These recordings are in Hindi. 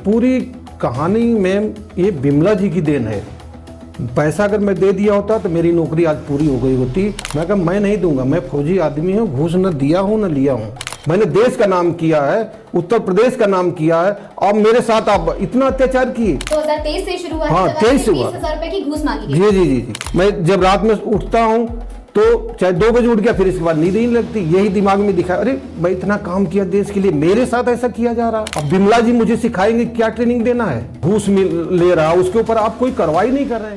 पूरी कहानी में ये बिमला जी की देन है। पैसा अगर मैं दे दिया होता तो मेरी नौकरी आज पूरी हो गई होती। मैं कहा मैं नहीं दूंगा, मैं फौजी आदमी हूँ, घूस न दिया हूँ न लिया हूँ। मैंने देश का नाम किया है, उत्तर प्रदेश का नाम किया है, और मेरे साथ आप इतना अत्याचार किए। 2023 से शुरू हुआ। हाँ, 23 से हुआ। 20,000 रुपए की घूस मांगी गई। जी जी जी जी। मैं जब रात में उठता हूँ तो चाहे 2 बजे उठ गया, फिर इसके बाद नींद ही नहीं लगती। यही दिमाग में दिखा, अरे मैं इतना काम किया देश के लिए, मेरे साथ ऐसा किया जा रहा। अब बिमला जी मुझे सिखाएंगे क्या ट्रेनिंग देना है। घूस ले रहा, उसके ऊपर आप कोई कार्रवाई नहीं कर रहे।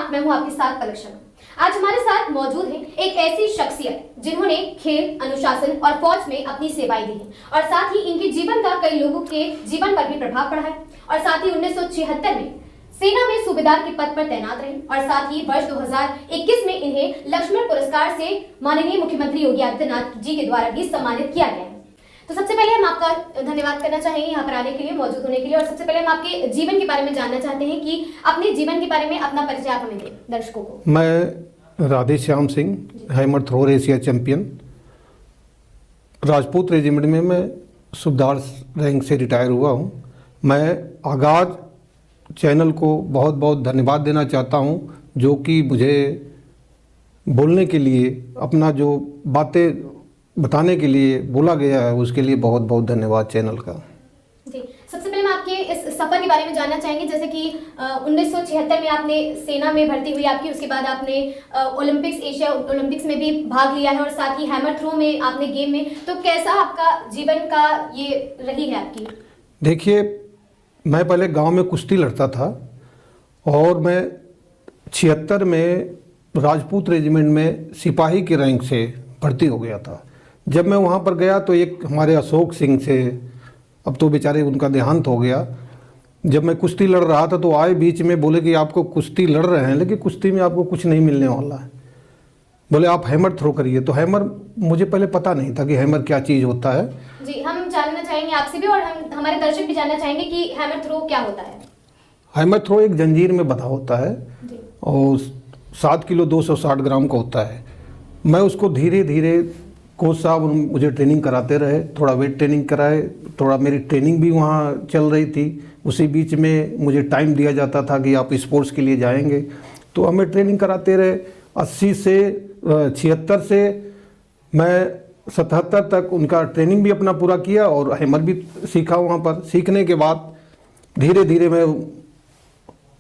मैं हूं आपके साथ पलक। आज हमारे साथ मौजूद है एक ऐसी शख्सियत जिन्होंने खेल, अनुशासन और फौज में अपनी सेवाएं दी हैं, और साथ ही इनके जीवन का कई लोगों के जीवन पर भी प्रभाव पड़ा है। और साथ ही 1976 में सेना में सूबेदार के पद पर तैनात रहे, और साथ ही वर्ष 2021 में इन्हें लक्ष्मण पुरस्कार से माननीय मुख्यमंत्री योगी आदित्यनाथ जी के द्वारा भी सम्मानित किया गया है। तो सबसे पहले हम आपका धन्यवाद करना चाहेंगे यहाँ पर आने के लिए, मौजूद होने के लिए। और सबसे पहले हम आपके जीवन के बारे में जानना चाहते हैं कि अपने जीवन के बारे में अपना परिचय आप हमें दें दर्शकों को। मैं Radheshyam Singh, hammer thrower Asia champion, Rajput regiment में मैं सूबेदार रैंक से रिटायर हुआ हूँ। मैं आगाज चैनल को बहुत बहुत धन्यवाद देना चाहता हूँ, जो कि मुझे बोलने के लिए, अपना जो बातें बताने के लिए बोला गया है, उसके लिए बहुत बहुत धन्यवाद चैनल का। जी, सबसे पहले मैं आपके इस सफ़र के बारे में जानना चाहेंगे। जैसे कि 1976 में आपने सेना में भर्ती हुई आपकी, उसके बाद आपने ओलंपिक्स, एशिया ओलंपिक्स में भी भाग लिया है, और साथ ही हैमर थ्रो में आपने गेम में, तो कैसा आपका जीवन का ये रही है आपकी? देखिए, मैं पहले गांव में कुश्ती लड़ता था, और मैं 76 में राजपूत रेजिमेंट में सिपाही के रैंक से भर्ती हो गया था। जब मैं वहाँ पर गया तो एक हमारे अशोक सिंह से, अब तो बेचारे उनका देहांत हो गया, जब मैं कुश्ती लड़ रहा था तो आए बीच में, बोले कि आपको कुश्ती लड़ रहे हैं लेकिन कुश्ती में आपको कुछ नहीं मिलने वाला है, बोले आप हैमर थ्रो करिए। तो हैमर, मुझे पहले पता नहीं था कि हैमर क्या चीज़ होता है। जी, हम जानना चाहेंगे आपसे भी, और हम हमारे दर्शक भी जानना चाहेंगे कि हैमर थ्रो क्या होता है। हैमर थ्रो एक जंजीर में बंधा होता है और 7 किलो 260 ग्राम का होता है। मैं उसको धीरे धीरे, कोच साहब मुझे ट्रेनिंग कराते रहे, थोड़ा वेट ट्रेनिंग कराए, थोड़ा मेरी ट्रेनिंग भी वहाँ चल रही थी। उसी बीच में मुझे टाइम दिया जाता था कि आप स्पोर्ट्स के लिए जाएंगे, तो हमें ट्रेनिंग कराते रहे। 80 से 76 से मैं 77 तक उनका ट्रेनिंग भी अपना पूरा किया, और हैमर भी सीखा वहाँ पर। सीखने के बाद धीरे धीरे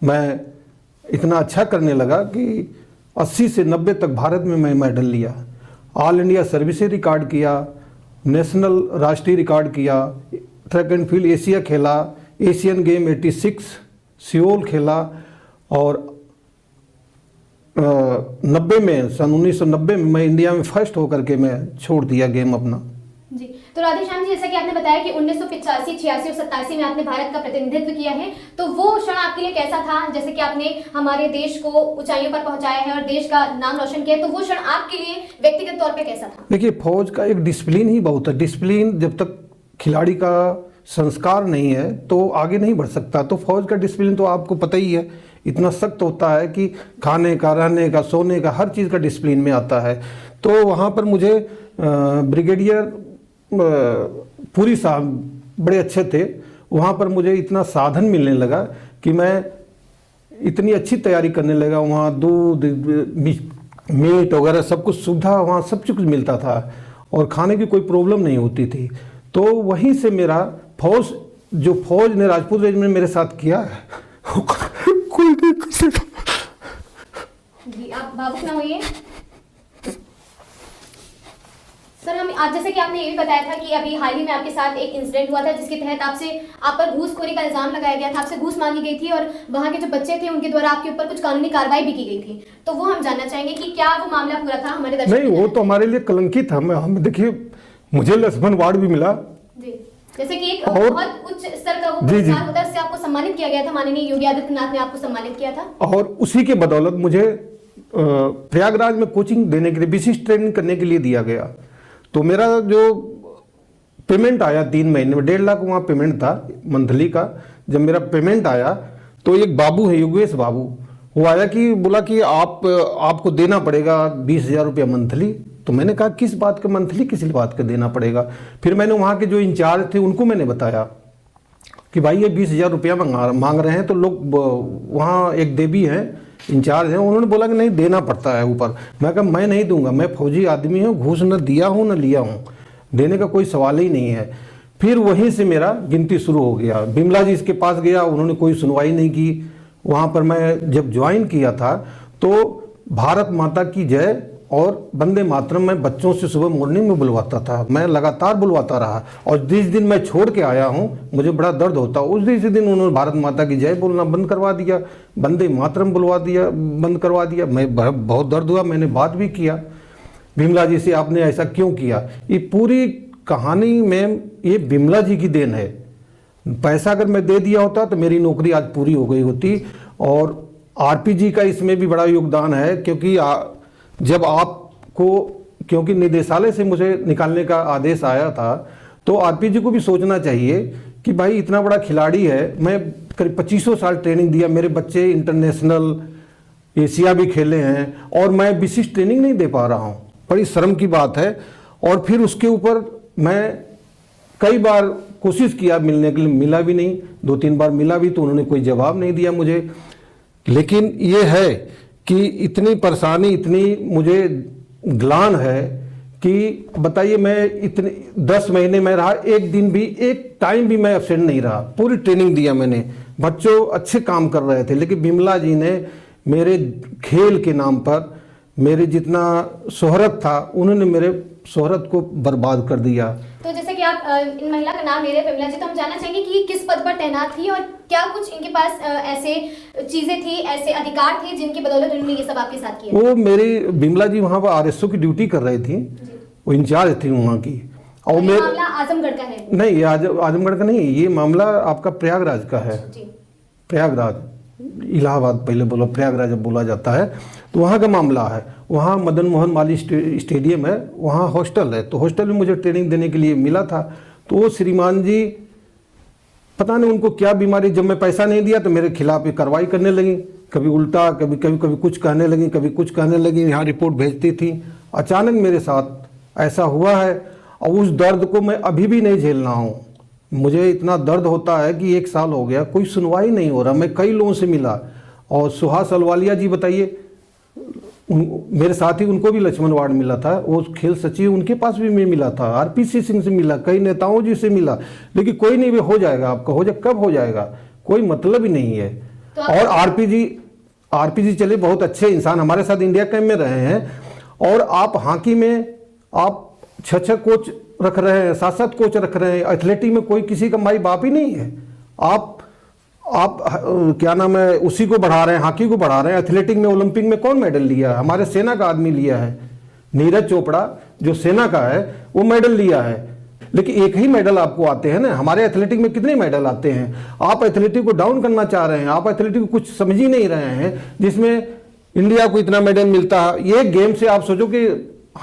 मैं इतना अच्छा करने लगा कि 80 से 90 तक भारत में मैं मेडल लिया, ऑल इंडिया सर्विस रिकॉर्ड किया, नेशनल राष्ट्रीय रिकॉर्ड किया, ट्रैक एंड फील्ड एशिया खेला, एशियन गेम 86 सियोल खेला, और 90 में, सन 1990 में मैं इंडिया में फर्स्ट होकर के मैं छोड़ दिया गेम अपना। जी, तो राधेश्याम जी, जैसा कि आपने बताया कि 1985, 86 और 87 में आपने भारत का प्रतिनिधित्व किया है, तो वो क्षण आपके लिए कैसा था? जैसे कि आपने हमारे देश को ऊंचाइयों पर पहुंचाया है और देश का नाम रोशन किया है, तो वो क्षण आपके लिए व्यक्तिगत तौर पे कैसा था? देखिए, फौज का एक डिसिप्लिन ही बहुत है। डिसिप्लिन, जब तक खिलाड़ी का संस्कार नहीं है तो आगे नहीं बढ़ सकता। तो फौज का डिसिप्लिन तो आपको पता ही है, इतना सख्त होता है कि खाने का, रहने का, सोने का, हर चीज़ का डिसिप्लिन में आता है। तो वहाँ पर मुझे ब्रिगेडियर पूरी साहब बड़े अच्छे थे, वहाँ पर मुझे इतना साधन मिलने लगा कि मैं इतनी अच्छी तैयारी करने लगा। वहाँ दूध, मीट वगैरह सब कुछ सुविधा, वहाँ सब कुछ मिलता था, और खाने की कोई प्रॉब्लम नहीं होती थी। तो वहीं से मेरा फौज ने राजपूत रेजिमेंट मेरे साथ किया है, कोई नहीं कर सकता। जी, आप भावुक ना होइए सर। हम आज, जैसे कि आपने ये भी बताया था कि अभी हाल ही में आपके साथ एक इंसिडेंट हुआ था जिसके तहत आप पर घूसखोरी का इल्जाम लगाया गया था, आपसे घूस मांगी गई थी, और वहाँ के जो बच्चे थे उनके द्वारा आपके ऊपर कुछ कानूनी कार्रवाई भी की गई थी। तो वो हम जानना चाहेंगे कि क्या वो मामला पूरा था? हमारे दर्शक नहीं, वो तो हमारे लिए कलंकित था। हम देखिए, मुझे लक्ष्मण अवार्ड भी मिला। जी, जैसे कि एक बहुत उच्च स्तर का वो पुरस्कार होता है, उससे आपको सम्मानित किया गया था, माननीय योगी आदित्यनाथ ने आपको सम्मानित किया था। और उसी के बदौलत मुझे प्रयागराज में कोचिंग देने के लिए, विशिष्ट ट्रेनिंग करने के लिए दिया गया। तो मेरा जो पेमेंट आया 3 महीने में, 1.5 लाख वहाँ पेमेंट था मंथली का। जब मेरा पेमेंट आया तो एक बाबू है, योगेश बाबू, वो आया कि बोला कि आपको देना पड़ेगा 20,000 रुपया मंथली तो मैंने कहा किस बात का मंथली, किस बात का देना पड़ेगा। फिर मैंने वहाँ के जो इंचार्ज थे उनको मैंने बताया कि भाई ये 20,000 रुपया मांग रहे हैं। तो लोग वहाँ एक देवी हैं, इंचार्ज हैं, उन्होंने बोला कि नहीं देना पड़ता है ऊपर। मैं कहा मैं नहीं दूंगा, मैं फौजी आदमी हूँ, घूस न दिया हूँ न लिया हूँ, देने का कोई सवाल ही नहीं है। फिर वहीं से मेरा गिनती शुरू हो गया। बिमला जी इसके पास गया, उन्होंने कोई सुनवाई नहीं की। वहाँ पर मैं जब ज्वाइन किया था तो भारत माता की जय और वंदे मातरम मैं बच्चों से सुबह मॉर्निंग में बुलवाता था, मैं लगातार बुलवाता रहा। और जिस दिन मैं छोड़ के आया हूँ मुझे बड़ा दर्द होता, उस दिन उन्होंने भारत माता की जय बोलना बंद करवा दिया, वंदे मातरम बंद करवा दिया। मैं बहुत दर्द हुआ, मैंने बात भी किया बिमला जी से, आपने ऐसा क्यों किया। ये पूरी कहानी में ये बिमला जी की देन है। पैसा अगर मैं दे दिया होता तो मेरी नौकरी आज पूरी हो गई होती। और आरपीजी का इसमें भी बड़ा योगदान है, क्योंकि जब आपको, क्योंकि निदेशालय से मुझे निकालने का आदेश आया था, तो आरपीजी को भी सोचना चाहिए कि भाई इतना बड़ा खिलाड़ी है, मैं करीब 25 साल ट्रेनिंग दिया, मेरे बच्चे इंटरनेशनल एशिया भी खेले हैं और मैं विशिष्ट ट्रेनिंग नहीं दे पा रहा हूँ, बड़ी शर्म की बात है। और फिर उसके ऊपर मैं कई बार कोशिश किया मिलने के लिए, मिला भी नहीं, 2-3 बार मिला भी तो उन्होंने कोई जवाब नहीं दिया मुझे। लेकिन ये है कि इतनी परेशानी, इतनी मुझे ग्लान है कि बताइए, मैं इतने 10 महीने में रहा, एक दिन भी, एक टाइम भी मैं एब्सेंट नहीं रहा, पूरी ट्रेनिंग दिया मैंने, बच्चों अच्छे काम कर रहे थे। लेकिन बिमला जी ने मेरे खेल के नाम पर मेरे जितना शोहरत था, उन्होंने मेरे शोहरत को बर्बाद कर दिया। तो जैसे कि आप इन महिला का नाम ले रहे हैं बिमला जी, तो हम जानना चाहेंगे कि किस पद पर तैनात थी और क्या कुछ इनके पास ऐसे चीजें थी, ऐसे अधिकार थे जिनकी बदौलत उन्होंने ये सब आपके साथ किया। वो मेरी बिमला जी वहाँ पर आरएसओ की ड्यूटी कर रही थी, वो इंचार्ज थी वहाँ की। और ये मामला आजमगढ़ का है? नहीं, ये आजमगढ़ का नहीं, ये मामला आपका प्रयागराज का है। प्रयागराज, इलाहाबाद पहले बोलो, प्रयागराज जब बोला जाता है तो वहाँ का मामला है। वहाँ मदन मोहन मालवीय स्टेडियम है, वहाँ हॉस्टल है, तो हॉस्टल में मुझे ट्रेनिंग देने के लिए मिला था। तो वो श्रीमान जी पता नहीं उनको क्या बीमारी, जब मैं पैसा नहीं दिया तो मेरे खिलाफ कार्रवाई करने लगी, कभी उल्टा, कभी कुछ कहने लगी, कभी कुछ कहने लगी, यहाँ रिपोर्ट भेजती थी। अचानक मेरे साथ ऐसा हुआ है और उस दर्द को मैं अभी भी नहीं झेल रहा हूँ। मुझे इतना दर्द होता है कि 1 साल हो गया, कोई सुनवाई नहीं हो रहा। मैं कई लोगों से मिला, और सुहास अलवालिया जी बताइए, मेरे साथी, उनको भी लक्ष्मण वार्ड मिला था, वो खेल सचिव, उनके पास भी मैं मिला था, आरपीसी सिंह से मिला, कई नेताओं जी से मिला, लेकिन कोई नहीं, हो जाएगा आपका, हो जाए, कब हो जाएगा, कोई मतलब ही नहीं है। तो और आरपीजी चले, बहुत अच्छे इंसान हमारे साथ इंडिया कैंप में रहे हैं, और आप हॉकी में आप 6 कोच रख रहे हैं, 7 कोच रख रहे हैं, एथलेटिक में कोई किसी का माई बाप ही नहीं है। आप क्या नाम है, उसी को बढ़ा रहे हैं, हॉकी को बढ़ा रहे हैं। एथलेटिक में, ओलंपिक में कौन मेडल लिया है? हमारे सेना का आदमी लिया है, नीरज चोपड़ा जो सेना का है, वो मेडल लिया है। लेकिन एक ही मेडल आपको आते हैं ना, हमारे एथलेटिक में कितने मेडल आते हैं? आप एथलेटिक को डाउन करना चाह रहे हैं, आप एथलेटिक को कुछ समझ ही नहीं रहे हैं, जिसमें इंडिया को इतना मेडल मिलता है। ये गेम से आप सोचो कि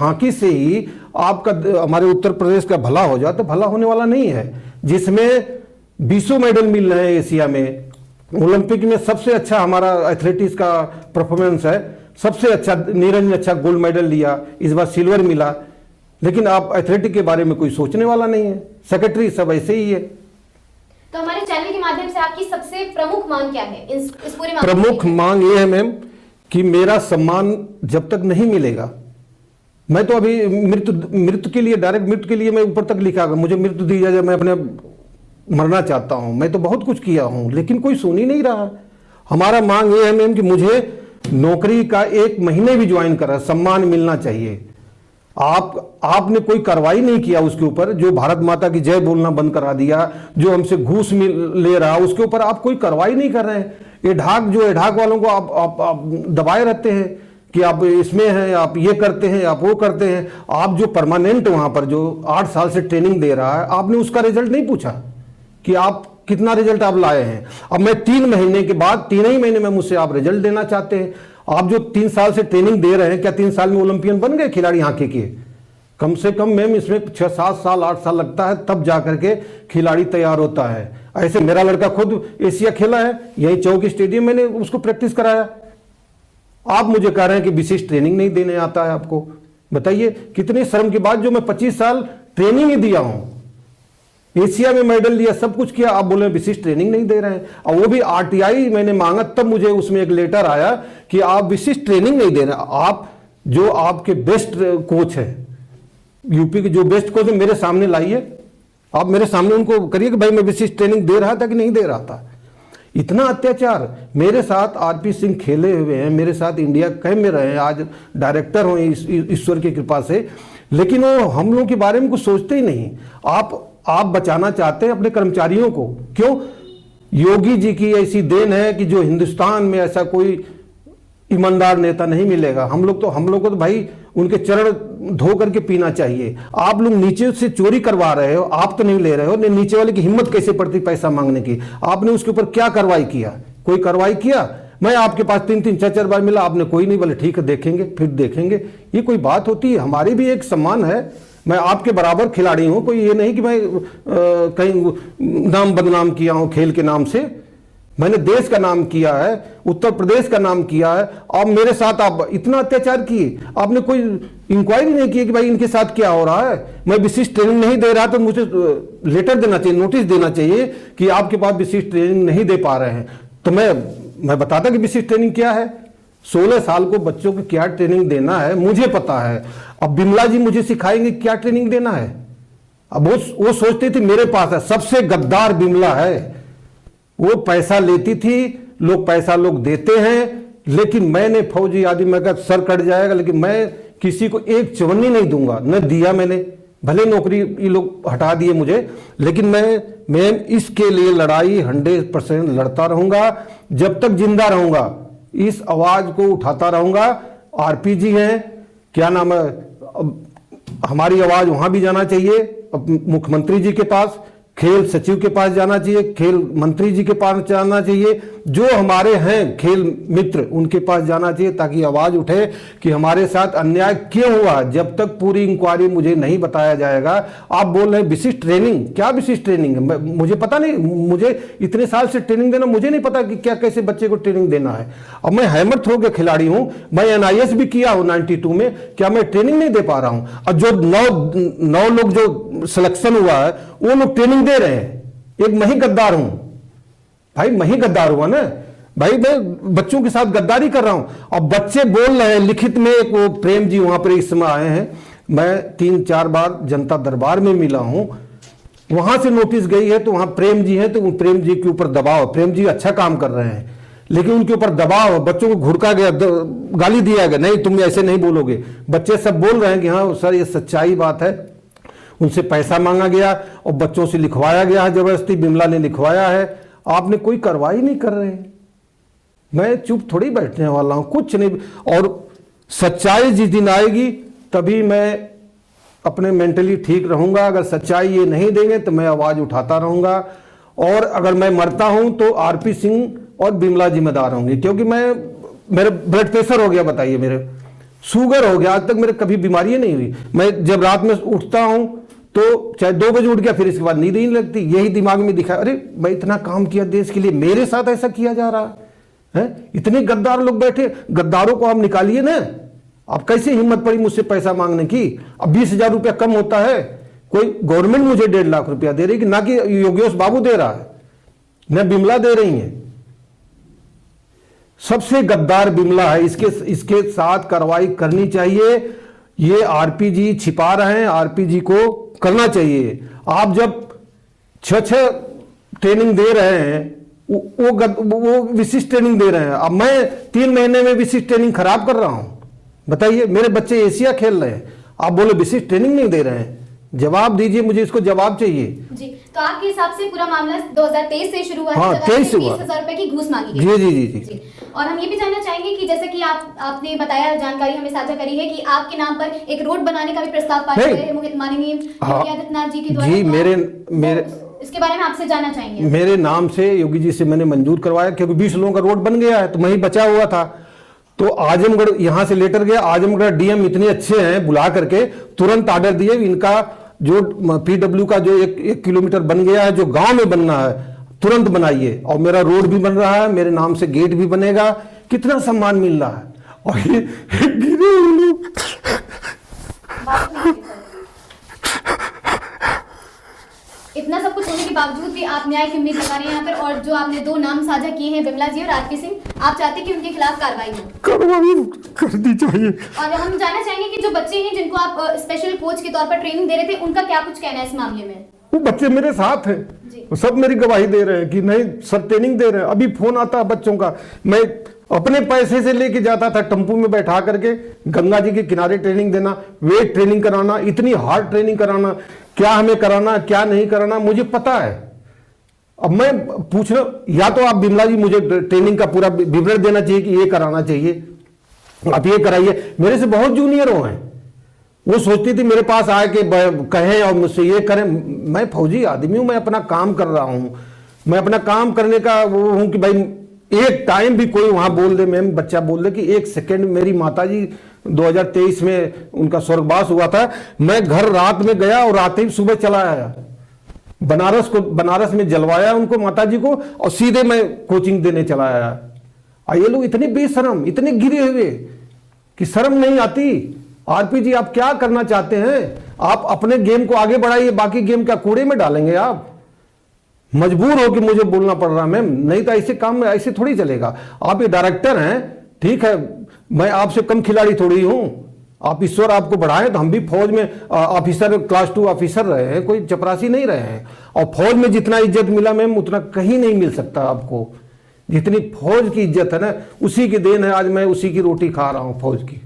हॉकी से ही आपका, हमारे उत्तर प्रदेश का भला हो जाए, तो भला होने वाला नहीं है। जिसमें 20 मेडल मिल रहे हैं एशिया में, ओलंपिक में सबसे अच्छा हमारा एथलेटिक्स का परफॉर्मेंस है, सबसे अच्छा, नीरज ने अच्छा गोल्ड मेडल लिया, इस बार सिल्वर मिला। लेकिन आप एथलेटिक के बारे में कोई सोचने वाला नहीं है, सेक्रेटरी सब ऐसे ही है। तो हमारे चैनल के माध्यम से आपकी सबसे प्रमुख मांग क्या है इस पूरे मामले? प्रमुख मांग ये है मैम कि मेरा सम्मान जब तक नहीं मिलेगा, मैं तो अभी मृत्यु के लिए, डायरेक्ट मृत्यु के लिए मैं ऊपर तक लिखा, मुझे मृत्यु दी जाए, मैं अपने मरना चाहता हूं। मैं तो बहुत कुछ किया हूं, लेकिन कोई सुन ही नहीं रहा। हमारा मांग ये है मैम कि मुझे नौकरी का 1 महीने भी ज्वाइन करा, सम्मान मिलना चाहिए। आपने कोई कार्रवाई नहीं किया उसके ऊपर, जो भारत माता की जय बोलना बंद करा दिया, जो हमसे घूस ले रहा, उसके ऊपर आप कोई कार्रवाई नहीं कर रहे हैं। एढाक वालों को आप दबाए रहते हैं कि आप इसमें हैं, आप ये करते हैं, आप वो करते हैं। आप जो परमानेंट वहां पर जो 8 साल से ट्रेनिंग दे रहा है, आपने उसका रिजल्ट नहीं पूछा कि आप कितना रिजल्ट आप लाए हैं। अब मैं 3 महीने के बाद, 3 ही महीने में मुझसे आप रिजल्ट देना चाहते हैं। आप जो 3 साल से ट्रेनिंग दे रहे हैं, क्या 3 साल में ओलंपियन बन गए खिलाड़ी हॉकी के? कम से कम मैम इसमें 6-7 साल 8 साल लगता है, तब जाकर के खिलाड़ी तैयार होता है। ऐसे मेरा लड़का खुद एशिया खेला है, यही चौक स्टेडियम मैंने उसको प्रैक्टिस कराया। आप मुझे कह रहे हैं कि विशेष ट्रेनिंग नहीं देने आता है आपको। बताइए कितनी शर्म की बात, जो मैं 25 साल ट्रेनिंग ही दिया हूं, एशिया में मेडल लिया, सब कुछ किया, आप बोले विशिष्ट ट्रेनिंग नहीं दे रहे हैं। और वो भी आरटीआई मैंने मांगा, तब मुझे उसमें एक लेटर आया कि आप विशिष्ट ट्रेनिंग नहीं दे रहे। आप जो आपके बेस्ट कोच है, यूपी के जो बेस्ट कोच है, मेरे सामने लाइए, आप मेरे सामने उनको करिए कि भाई मैं विशिष्ट ट्रेनिंग दे रहा था कि नहीं दे रहा था। इतना अत्याचार। मेरे साथ आरपी सिंह खेले हुए हैं, मेरे साथ इंडिया कैंप में रहे हैं, आज डायरेक्टर हो ईश्वर की कृपा से, लेकिन वो हम लोगों के बारे में कुछ सोचते ही नहीं। आप बचाना चाहते हैं अपने कर्मचारियों को, क्यों? योगी जी की ऐसी देन है कि जो हिंदुस्तान में ऐसा कोई ईमानदार नेता नहीं मिलेगा। हम लोग को तो भाई उनके चरण धो करके पीना चाहिए। आप लोग नीचे से चोरी करवा रहे हो, आप तो नहीं ले रहे हो, नीचे वाले की हिम्मत कैसे पड़ती पैसा मांगने की? आपने उसके ऊपर क्या कार्रवाई किया? कोई कार्रवाई किया? मैं आपके पास 3-3 4-4 बार मिला, आपने कोई नहीं, बोले ठीक है देखेंगे, फिर देखेंगे। ये कोई बात होती है? हमारी भी एक सम्मान है, मैं आपके बराबर खिलाड़ी हूं, कोई ये नहीं कि मैं कहीं नाम बदनाम किया हूं खेल के नाम से। मैंने देश का नाम किया है, उत्तर प्रदेश का नाम किया है। अब मेरे साथ आप इतना अत्याचार किए, आपने कोई इंक्वायरी नहीं की कि भाई इनके साथ क्या हो रहा है। मैं विशिष्ट ट्रेनिंग नहीं दे रहा तो मुझे लेटर देना चाहिए, नोटिस देना चाहिए कि आपके पास विशिष्ट ट्रेनिंग नहीं दे पा रहे हैं। तो मैं बताता कि विशिष्ट ट्रेनिंग क्या है। 16 साल को बच्चों को क्या ट्रेनिंग देना है मुझे पता है। अब बिमला जी मुझे सिखाएंगे क्या ट्रेनिंग देना है। अब वो सोचती थी मेरे पास है, सबसे गद्दार बिमला है। वो पैसा लेती थी, पैसा लोग देते हैं, लेकिन मैंने फौजी आदमी, मैं कहा सर कट जाएगा, लेकिन मैं किसी को एक चवन्नी नहीं दूंगा, न दिया मैंने। भले नौकरी ये लोग हटा दिए मुझे, लेकिन मैं इसके लिए लड़ाई 100% लड़ता रहूंगा जब तक जिंदा रहूंगा। इस आवाज को उठाता रहूंगा। आरपी जी हैं, क्या नाम है, हमारी आवाज वहां भी जाना चाहिए, मुख्यमंत्री जी के पास, खेल सचिव के पास जाना चाहिए, खेल मंत्री जी के पास जाना चाहिए, जो हमारे हैं खेल मित्र उनके पास जाना चाहिए, ताकि आवाज उठे कि हमारे साथ अन्याय क्यों हुआ। जब तक पूरी इंक्वायरी मुझे नहीं बताया जाएगा। आप बोल रहे हैं विशिष्ट ट्रेनिंग, क्या विशिष्ट ट्रेनिंग है? मुझे पता नहीं, मुझे इतने साल से ट्रेनिंग देना, मुझे नहीं पता कि क्या कैसे बच्चे को ट्रेनिंग देना है। अब मैं हैमर थ्रो के खिलाड़ी हूं, मैं NIS भी किया हूं 92 में, क्या मैं ट्रेनिंग नहीं दे पा रहा हूं? और जो 9 लोग जो सिलेक्शन हुआ है वो लोग ट्रेनिंग दे रहे हैं। एक मैं ही गद्दार हूं भाई, मैं ही गद्दार हुआ ना भाई, मैं बच्चों के साथ गद्दारी कर रहा हूं। और बच्चे बोल रहे हैं लिखित में, एक वो प्रेम जी वहां पर इस समय आए हैं, मैं 3-4 बार जनता दरबार में मिला हूं, वहां से नोटिस गई है, तो वहां प्रेम जी हैं, तो प्रेम जी के ऊपर दबाव, प्रेम जी अच्छा काम कर रहे हैं, लेकिन उनके ऊपर दबाव, बच्चों को घुड़का गया, गाली दिया गया, नहीं तुम ऐसे नहीं बोलोगे। बच्चे सब बोल रहे हैं कि हाँ सर ये सच्चाई बात है। उनसे पैसा मांगा गया और बच्चों से लिखवाया गया है, जबरदस्ती बिमला ने लिखवाया है। आपने कोई कार्रवाई नहीं कर रहे। मैं चुप थोड़ी बैठने वाला हूं, कुछ नहीं। और सच्चाई जिस दिन आएगी तभी मैं अपने मेंटली ठीक रहूंगा। अगर सच्चाई ये नहीं देंगे तो मैं आवाज उठाता रहूंगा। और अगर मैं मरता हूं तो आरपी सिंह और बिमला जिम्मेदार होंगे, क्योंकि मेरे ब्लड प्रेशर हो गया, बताइए, मेरे शुगर हो गया, आज तक मेरे कभी बीमारी नहीं हुई। मैं जब रात में उठता हूं तो चाहे 2 बजे उठ गया, फिर इसके बाद नींद ही नहीं लगती। यही दिमाग में दिखा, अरे मैं इतना काम किया देश के लिए, मेरे साथ ऐसा किया जा रहा है। इतने गद्दार लोग बैठे, गद्दारों को आप निकालिए ना। आप कैसे हिम्मत पड़ी मुझसे पैसा मांगने की? अब 20,000 रुपया कम होता है? कोई गवर्नमेंट मुझे 1.5 लाख रुपया दे रही है, ना कि योगेश बाबू दे रहा है, न बिमला दे रही है। सबसे गद्दार बिमला है, इसके साथ कार्रवाई करनी चाहिए। ये आरपी जी छिपा रहे हैं, आरपी जी को करना चाहिए। आप जब 6 ट्रेनिंग दे रहे हैं, वो विशिष्ट ट्रेनिंग दे रहे हैं, अब मैं 3 महीने में विशिष्ट ट्रेनिंग खराब कर रहा हूं। बताइए, मेरे बच्चे एशिया खेल रहे हैं, आप बोले विशिष्ट ट्रेनिंग नहीं दे रहे हैं। जवाब दीजिए, मुझे इसको जवाब चाहिए जी। तो आपके हिसाब से पूरा मामला 2023 से शुरू हुआ, हाँ, 23 से हुआ। 20,000 रुपए की घूस मांगी गई। जी। और हम ये भी जानना चाहेंगे कि जैसे कि आपने बताया, जानकारी हमें साझा करी है कि आपके नाम पर एक रोड बनाने का भी प्रस्ताव पास हुआ है माननीय योगी आदित्यनाथ जी के द्वारा। जी, मेरे इसके बारे में आपसे जानना चाहेंगे। मेरे नाम से योगी जी से मैंने मंजूर करवाया, क्योंकि 20 लोगों का रोड बन गया है, तो मैं ही बचा हुआ था। तो आजमगढ़ यहां से लेटर गया, आजमगढ़ डीएम इतने अच्छे हैं, बुला करके तुरंत ऑर्डर दिए, इनका जो PW का जो 1 किलोमीटर बन गया है, जो गांव में बनना है, तुरंत बनाइए। और मेरा रोड भी बन रहा है, मेरे नाम से गेट भी बनेगा। कितना सम्मान मिल रहा है। और ये गिरे हुए लोग इतना सब कुछ होने के बावजूद भी आप न्याय की उम्मीद लगा रहे हैं यहाँ पर, और जो आपने 2 नाम साझा किए हैं, विमला जी और आरपी सिंह, आप चाहते हैं कि उनके खिलाफ कार्रवाई हो? कार्रवाई कर दी चाहिए। और हम जानना चाहेंगे कि जो बच्चे हैं जिनको आप स्पेशल कोच के तौर पर ट्रेनिंग दे रहे थे, उनका क्या कुछ कहना है इस मामले में? वो बच्चे मेरे साथ हैं, वो सब मेरी गवाही दे रहे हैं कि नहीं सर ट्रेनिंग दे रहे हैं। अभी फोन आता है बच्चों का, मैं अपने पैसे से लेके जाता था टेम्पू में बैठा करके गंगा जी के किनारे ट्रेनिंग देना, वेट ट्रेनिंग कराना, इतनी हार्ड ट्रेनिंग कराना, क्या हमें कराना क्या नहीं कराना मुझे पता है। अब मैं पूछ रहा, या तो आप बिमला जी मुझे ट्रेनिंग का पूरा विवरण देना चाहिए कि ये कराना चाहिए, आप ये कराइए। मेरे से बहुत जूनियर हो हैं, वो सोचती थी मेरे पास आए के कहें और मुझसे ये करें। मैं फौजी आदमी हूं, मैं अपना काम कर रहा हूं, मैं अपना काम करने का वो हूं कि भाई एक टाइम भी कोई वहां बोल दे, मैम बच्चा बोल दे कि 1 सेकेंड। मेरी माताजी 2023 में उनका स्वर्गवास हुआ था, मैं घर रात में गया और रात ही सुबह चला आया बनारस में जलवाया उनको माताजी को, और सीधे मैं कोचिंग देने चला आया। ये लोग इतने बेशरम, इतने गिरे हुए कि शर्म नहीं आती। आरपी जी आप क्या करना चाहते हैं? आप अपने गेम को आगे बढ़ाइए, बाकी गेम क्या कूड़े में डालेंगे आप? मजबूर हो कि मुझे बोलना पड़ रहा मैम, नहीं तो ऐसे काम में ऐसे थोड़ी चलेगा। आप ये डायरेक्टर हैं, ठीक है, मैं आपसे कम खिलाड़ी थोड़ी हूं। आप ईश्वर आपको बढ़ाए, तो हम भी फौज में ऑफिसर क्लास 2 ऑफिसर रहे हैं, कोई चपरासी नहीं रहे हैं। और फौज में जितना इज्जत मिला मैम उतना कहीं नहीं मिल सकता आपको। जितनी फौज की इज्जत है ना, उसी की देन है, आज मैं उसी की रोटी खा रहा हूं फौज की।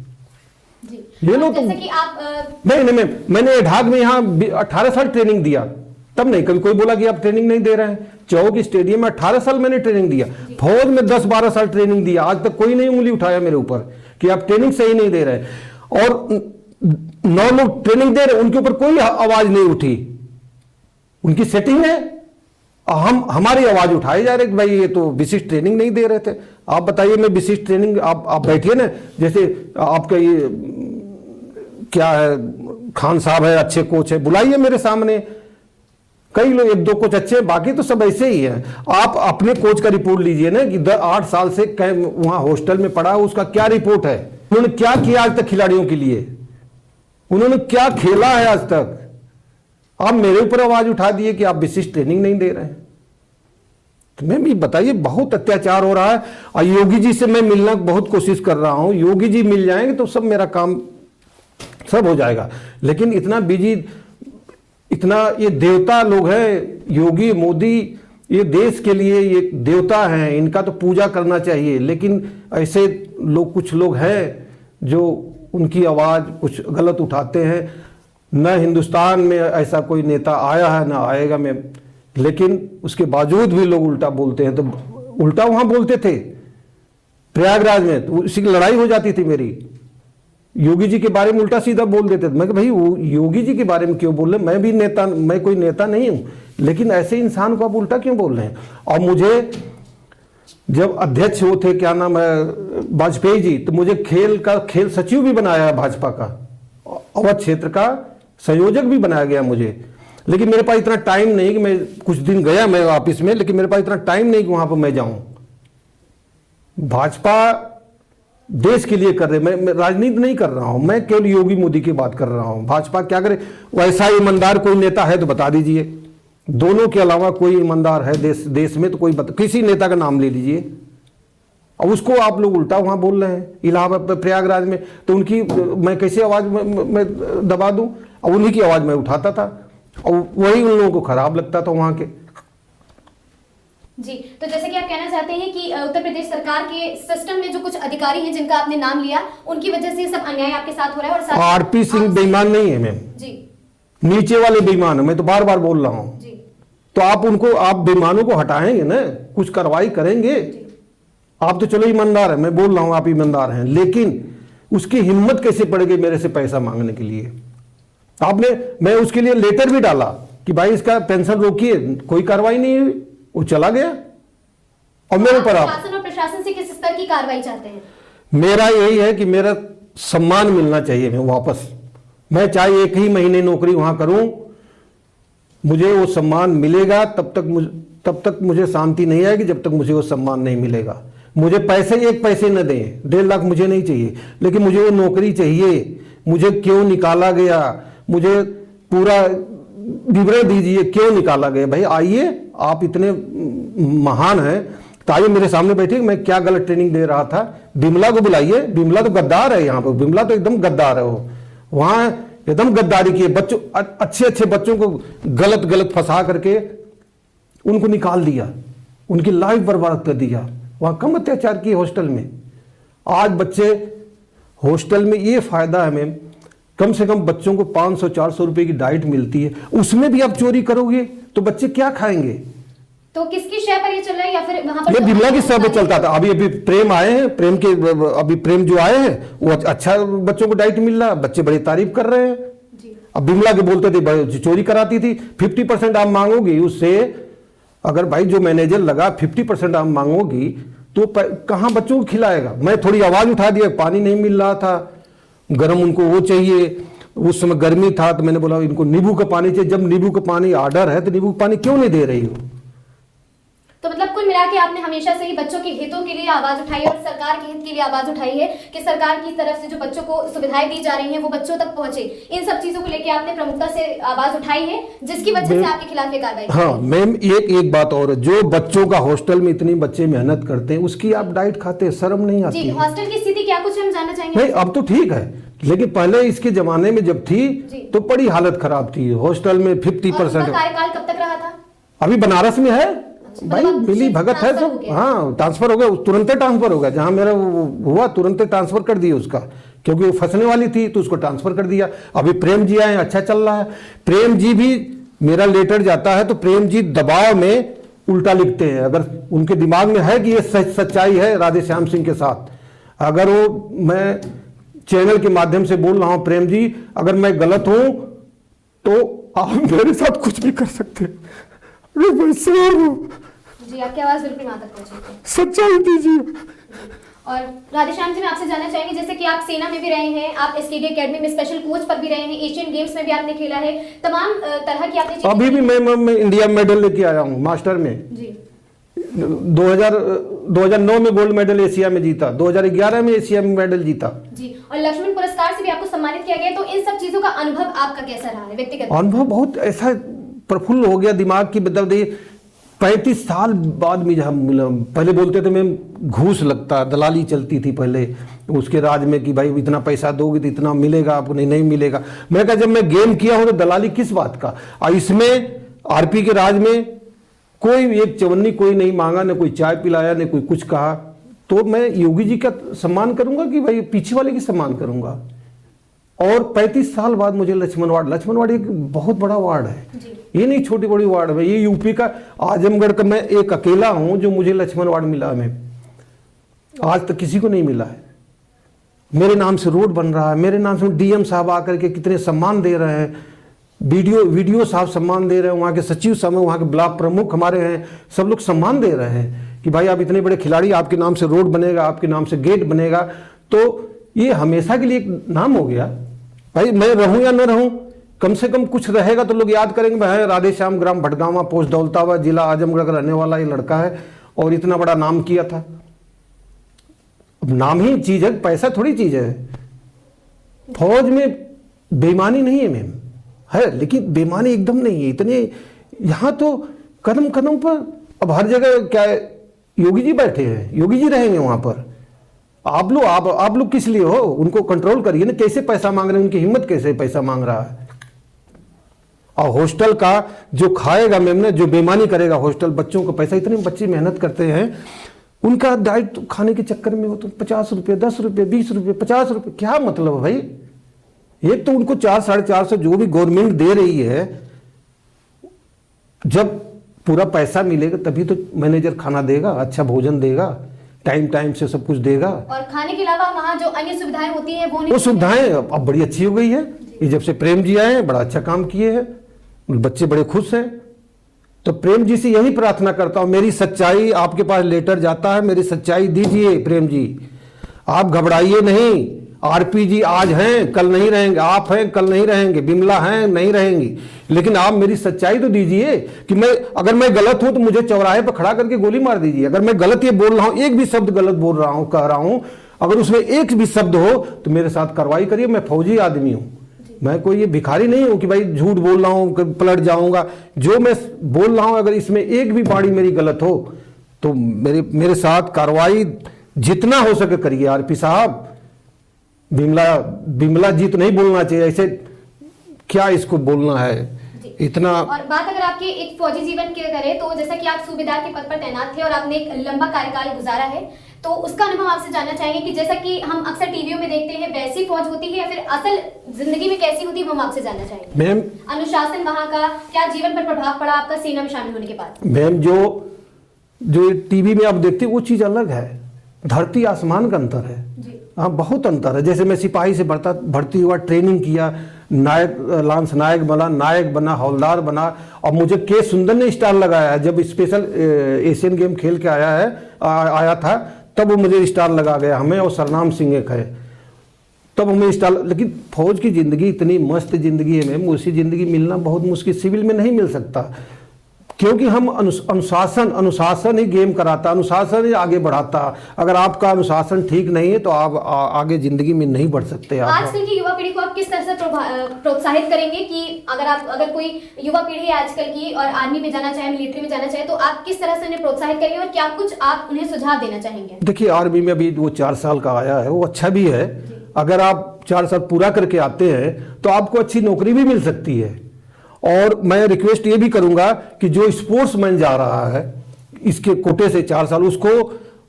ये लोग तो कि आप नहीं, मैंने ढाक में यहाँ 18 साल ट्रेनिंग दिया, तब नहीं कभी कोई बोला कि आप ट्रेनिंग नहीं दे रहे हैं। चौक स्टेडियम में 18 साल मैंने ट्रेनिंग दिया, फौज में 10-12 साल ट्रेनिंग दिया, आज तक कोई नहीं उंगली उठाया मेरे ऊपर कि आप ट्रेनिंग सही नहीं दे रहे। और 9 लोग ट्रेनिंग दे रहे, उनके ऊपर कोई आवाज नहीं उठी, उनकी सेटिंग है, हमारी आवाज उठाई जा रही कि भाई ये तो विशिष्ट ट्रेनिंग नहीं दे रहे थे। आप बताइए, मैं विशिष्ट ट्रेनिंग, आप बैठिए ना, जैसे आपका ये क्या है, खान साहब है, अच्छे कोच है, बुलाइए मेरे सामने। कई लोग 1-2 कोच अच्छे हैं, बाकी तो सब ऐसे ही हैं। आप अपने कोच का रिपोर्ट लीजिए ना कि 8 साल से वहां हॉस्टल में पढ़ा, उसका क्या रिपोर्ट है, उन्होंने क्या किया आज तक खिलाड़ियों के लिए, उन्होंने क्या खेला है आज तक। आप मेरे ऊपर आवाज उठा दिए कि आप विशिष्ट ट्रेनिंग नहीं दे रहे हैं। तो मैं भी बताइए, बहुत अत्याचार हो रहा है। और योगी जी से मैं मिलना बहुत कोशिश कर रहा हूं, योगी जी मिल जाएंगे तो सब मेरा काम सब हो जाएगा। लेकिन इतना बिजी, इतना ये देवता लोग हैं, योगी मोदी ये देश के लिए ये देवता हैं, इनका तो पूजा करना चाहिए। लेकिन ऐसे लोग, कुछ लोग हैं जो उनकी आवाज़ कुछ गलत उठाते हैं। न हिंदुस्तान में ऐसा कोई नेता आया है, ना आएगा में, लेकिन उसके बावजूद भी लोग उल्टा बोलते हैं। तो उल्टा वहाँ बोलते थे प्रयागराज में, तो उसी की लड़ाई हो जाती थी मेरी। योगी जी के बारे में उल्टा सीधा बोल देते थे। मैं भाई वो योगी जी के बारे में क्यों बोल रहे, मैं भी नेता, मैं कोई नेता नहीं हूं, लेकिन ऐसे इंसान को आप उल्टा क्यों बोल रहे हैं। और मुझे जब अध्यक्ष वो थे, क्या नाम है, वाजपेयी जी, तो मुझे खेल सचिव भी बनाया भाजपा का, अवध क्षेत्र का संयोजक भी बनाया गया मुझे। लेकिन मेरे पास इतना टाइम नहीं कि मैं, कुछ दिन गया मैं ऑफिस में, लेकिन मेरे पास इतना टाइम नहीं कि वहां पर मैं जाऊं। भाजपा देश के लिए कर रहे, मैं राजनीति नहीं कर रहा हूं, मैं केवल योगी मोदी की बात कर रहा हूं। भाजपा क्या करे, वैसा ईमानदार कोई नेता है तो बता दीजिए। दोनों के अलावा कोई ईमानदार है देश में तो कोई किसी नेता का नाम ले लीजिए। और उसको आप लोग उल्टा वहां बोल रहे हैं इलाहाबाद प्रयागराज में, तो उनकी मैं कैसे आवाज मैं दबा दूं। और उन्हीं की आवाज मैं उठाता था, और वही उन लोगों को खराब लगता था वहां के। जी, तो जैसे कि आप कहना चाहते हैं कि उत्तर प्रदेश सरकार के सिस्टम में जो कुछ अधिकारी हैं जिनका आपने नाम लिया, उनकी वजह से सब अन्याय आपके साथ हो रहा है। और आरपी सिंह बेईमान नहीं है मैम जी, नीचे वाले बेईमान है, मैं तो बार बार बोल रहा हूँ। तो आप उनको, आप बेईमानों को हटाएंगे ना, कुछ कार्रवाई करेंगे। आप तो चलो ईमानदार है, मैं बोल रहा हूँ आप ईमानदार हैं, लेकिन उसकी हिम्मत कैसे पड़ेगी मेरे से पैसा मांगने के लिए। आपने, मैं उसके लिए लेटर भी डाला कि भाई इसका पेंशन रोकिए, कोई कार्रवाई नहीं हुई, वो चला गया। और मेरे ऊपर आप शासन और प्रशासन से किस स्तर की कार्रवाई चाहते हैं? मेरा यही है कि मेरा सम्मान मिलना चाहिए, मैं वापस, मैं चाहे 1 ही महीने नौकरी वहां करूं, मुझे वो सम्मान मिलेगा। तब तक मुझे शांति नहीं आएगी जब तक मुझे वो सम्मान नहीं मिलेगा। मुझे पैसे 1 पैसे न दें, 1.5 लाख मुझे नहीं चाहिए, लेकिन मुझे वो नौकरी चाहिए। मुझे क्यों निकाला गया, मुझे पूरा विवरण दीजिए क्यों निकाला गया। भाई आइए, आप इतने महान हैं तो आइए मेरे सामने बैठिए, मैं क्या गलत ट्रेनिंग दे रहा था। बिमला को बुलाइए, बिमला तो गद्दार है यहाँ पर, बिमला तो एकदम गद्दार है। वो वहाँ एकदम गद्दारी की, बच्चों अच्छे अच्छे बच्चों को गलत गलत फंसा करके उनको निकाल दिया, उनकी लाइफ बर्बाद कर दिया। वहाँ कम अत्याचार किए हॉस्टल में। आज बच्चे हॉस्टल में ये फायदा है मैम, कम से कम बच्चों को 500-400 रुपए की डाइट मिलती है, उसमें भी आप चोरी करोगे तो बच्चे क्या खाएंगे। तो किसकी शय पर ये चल रहा है, या फिर वहां पर ये बिमला की शय पे चलता था। अभी अभी प्रेम आए हैं, प्रेम के अभी प्रेम जो आए हैं वो अच्छा बच्चों को डाइट मिल रहा है, बच्चे बड़ी तारीफ कर रहे हैं जी। अब बिमला के बोलते थे चोरी कराती थी। 50% आप मांगोगी उससे, अगर भाई जो मैनेजर लगा 50% आप मांगोगी तो कहाँ बच्चों को खिलाएगा। मैं थोड़ी आवाज उठा दिया, पानी नहीं मिल रहा था, गर्म उनको वो चाहिए, उस समय गर्मी था तो मैंने बोला इनको नींबू का पानी चाहिए। जब नींबू का पानी ऑर्डर है तो नींबू का पानी क्यों नहीं दे रही हो। तो मतलब कुल मिला के आपने हमेशा से ही बच्चों के हितों के लिए आवाज उठाई है और सरकार के हित के लिए आवाज उठाई है कि सरकार की तरफ से जो बच्चों को सुविधाएं दी जा रही हैं वो बच्चों तक पहुंचे। इन सब चीजों को लेकर आपने प्रमुखता से आवाज उठाई है, जिसकी वजह से आपके खिलाफ ये कार्रवाई। हाँ मैम, एक बात और, जो बच्चों का हॉस्टल में इतनी बच्चे मेहनत करते हैं उसकी आप डाइट खाते हैं, शर्म नहीं आती जी। हॉस्टल की स्थिति क्या कुछ हम जानना चाहेंगे। नहीं अब तो ठीक है, लेकिन पहले इसके जमाने में जब थी तो बड़ी हालत खराब थी हॉस्टल में। 50% कार्यकाल कब तक रहा था। अभी बनारस में है भाई, मिली भगत है सब। हाँ ट्रांसफर हो गया, तुरंत ट्रांसफर हो गया, जहां मेरा हुआ तुरंत ट्रांसफर कर दिया उसका, क्योंकि वो फंसने वाली थी तो उसको ट्रांसफर कर दिया। अभी प्रेम जी आए, अच्छा चल रहा है। प्रेम जी भी मेरा लेटर जाता है तो प्रेम जी दबाव में उल्टा लिखते हैं। अगर उनके दिमाग में है कि ये सच्चाई है राधे श्याम सिंह के साथ, अगर वो, मैं चैनल के माध्यम से बोल रहा हूं प्रेम जी, अगर मैं गलत हूं तो आप मेरे साथ कुछ भी कर सकते हैं। जी आपकी आवाज बिल्कुल वहां तक पहुंची, सच्चाई दीजिए। और राधेश्याम जी मैं आपसे जानना चाहेंगे, जैसे कि आप सेना में भी रहे हैं, आप एसकेडी एकेडमी में स्पेशल कोच पर भी रहे हैं, एशियन गेम्स में भी आपने खेला है, तमाम तरह की आपने अभी भी मैं इंडिया मेडल लेके आया हूँ मास्टर में जी। 2009 में गोल्ड मेडल एशिया में जीता, 2011 में एशिया में मेडल जीता जी। और लक्ष्मण पुरस्कार से भी आपको सम्मानित किया गया। तो इन सब चीजों का अनुभव आपका कैसा रहा है व्यक्तिगत अनुभव? बहुत ऐसा प्रफुल्ल हो गया दिमाग की, बता दे 35 साल बाद मुझे पहले बोलते थे मैम घूस लगता, दलाली चलती थी पहले उसके राज में कि भाई इतना पैसा दोगे तो इतना मिलेगा आपको, नहीं मिलेगा। मैं कहा जब मैं गेम किया हूं तो दलाली किस बात का। और इसमें आरपी के राज में कोई एक चवन्नी कोई नहीं मांगा, न कोई चाय पिलाया, न कोई कुछ कहा। तो मैं योगी जी का सम्मान करूंगा कि भाई पीछे वाले की सम्मान करूंगा। और 35 साल बाद मुझे लक्ष्मण वार्ड एक बहुत बड़ा वार्ड है, ये नहीं छोटी बड़ी वार्ड है, ये यूपी का आजमगढ़ का मैं एक अकेला हूं जो मुझे लक्ष्मण वार्ड मिला है। आज तक किसी को नहीं मिला है। मेरे नाम से रोड बन रहा है, मेरे नाम से डीएम साहब आकर के कितने सम्मान दे रहे हैं, वीडियो साहब सम्मान दे रहे हैं, वहाँ के सचिव साहब, वहाँ के ब्लॉक प्रमुख हमारे हैं, सब लोग सम्मान दे रहे हैं कि भाई आप इतने बड़े खिलाड़ी, आपके नाम से रोड बनेगा, आपके नाम से गेट बनेगा। तो ये हमेशा के लिए एक नाम हो गया। भाई मैं रहूं या न रहूं, कम से कम कुछ रहेगा तो लोग याद करेंगे भाई राधे श्याम, ग्राम भटगांवा, पोस्ट दौलताबाद, जिला आजमगढ़ का रहने वाला ये लड़का है और इतना बड़ा नाम किया था। अब नाम ही चीज है, पैसा थोड़ी चीज है। फौज में बेईमानी नहीं है मैम, है, लेकिन बेईमानी एकदम नहीं है। इतने यहां तो कदम कदम पर अब हर जगह क्या है, योगी जी बैठे हैं, योगी जी रहेंगे वहां पर। आप लोग किस लिए हो, उनको कंट्रोल करिए ना। कैसे पैसा मांग रहे हैं, उनकी हिम्मत कैसे पैसा मांग रहा है। और हॉस्टल का जो खाएगा मैम ने, जो बेईमानी करेगा हॉस्टल, बच्चों का पैसा, इतने बच्चे मेहनत करते हैं, उनका डाइट खाने के चक्कर में वो तो 50 रुपये, 10 रुपये, 20 रुपये, 50 रुपये, क्या मतलब है भाई। एक तो उनको 400-450 जो भी गवर्नमेंट दे रही है, जब पूरा पैसा मिलेगा तभी तो मैनेजर खाना देगा, अच्छा भोजन देगा, टाइम से सब कुछ देगा। और खाने के अलावा वहाँ जो अन्य सुविधाएं होती हैं वो सुविधाएं अब बड़ी अच्छी हो गई है। ये जब से प्रेम जी आए हैं बड़ा अच्छा काम किए हैं, बच्चे बड़े खुश हैं। तो प्रेम जी से यही प्रार्थना करता हूं, मेरी सच्चाई आपके पास लेटर जाता है, मेरी सच्चाई दीजिए प्रेम जी, आप घबराइए नहीं। आरपी जी आज हैं कल नहीं रहेंगे, आप हैं कल नहीं रहेंगे, बिमला हैं नहीं रहेंगी, लेकिन आप मेरी सच्चाई तो दीजिए कि अगर मैं गलत हूं तो मुझे चौराहे पर खड़ा करके गोली मार दीजिए। अगर मैं गलत ये बोल रहा हूं, एक भी शब्द गलत बोल रहा हूं, कह रहा हूं, अगर उसमें एक भी शब्द हो तो मेरे साथ कार्रवाई करिए। मैं फौजी आदमी हूं, मैं कोई ये भिखारी नहीं हूँ कि भाई झूठ बोल रहा हूँ, पलट जाऊंगा। जो मैं बोल रहा हूँ अगर इसमें एक भी बाड़ी मेरी गलत हो तो मेरे साथ कार्रवाई जितना हो सके करिए। आरपी साहब, बिमला जी तो नहीं बोलना चाहिए ऐसे, क्या इसको बोलना है इतना। और बात अगर आपके एक फौजी जीवन की करें तो जैसा कि आप सूबेदार के पद पर तैनात थे और आपने एक लंबा कार्यकाल गुजारा है, तो उसका अनुभव आपसे जानना चाहेंगे कि जैसा कि हम अक्सर टीवियों में देखते हैं वैसी फौज होती है या फिर असल जिंदगी में कैसी होती है, वो हम आपसे जानना चाहेंगे। मैम, अनुशासन वहां का क्या जीवन पर प्रभाव पड़ा आपका सेना में शामिल होने के बाद? मैम, जो टीवी में आप देखते वो चीज अलग है, धरती आसमान का अंतर है। हाँ, बहुत अंतर है। जैसे मैं सिपाही से भर्ती हुआ, ट्रेनिंग किया, नायक, लांस नायक बना, नायक बना, हवलदार बना, और मुझे के सुंदर ने स्टार लगाया है। जब स्पेशल एशियन गेम खेल के आया था तब वो मुझे स्टार लगा गया, हमें और सरनाम सिंह एक है, तब हमें स्टार। लेकिन फौज की ज़िंदगी इतनी मस्त ज़िंदगी है मैम, उसी ज़िंदगी मिलना बहुत मुश्किल, सिविल में नहीं मिल सकता। क्योंकि हम अनुशासन ही गेम कराता, अनुशासन ही आगे बढ़ाता। अगर आपका अनुशासन ठीक नहीं है तो आप आगे जिंदगी में नहीं बढ़ सकते। आजकल की युवा पीढ़ी को आप किस तरह से प्रोत्साहित करेंगे कि अगर कोई युवा पीढ़ी आजकल की और आर्मी में जाना चाहे, मिलिट्री में जाना चाहे, तो आप किस तरह से उन्हें प्रोत्साहित करेंगे और क्या कुछ आप उन्हें सुझाव देना चाहेंगे? देखिए, आर्मी में अभी वो 4 साल का आया है, वो अच्छा भी है। अगर आप 4 साल पूरा करके आते हैं तो आपको अच्छी नौकरी भी मिल सकती है। और मैं रिक्वेस्ट ये भी करूंगा कि जो स्पोर्ट्समैन जा रहा है इसके कोटे से 4 साल, उसको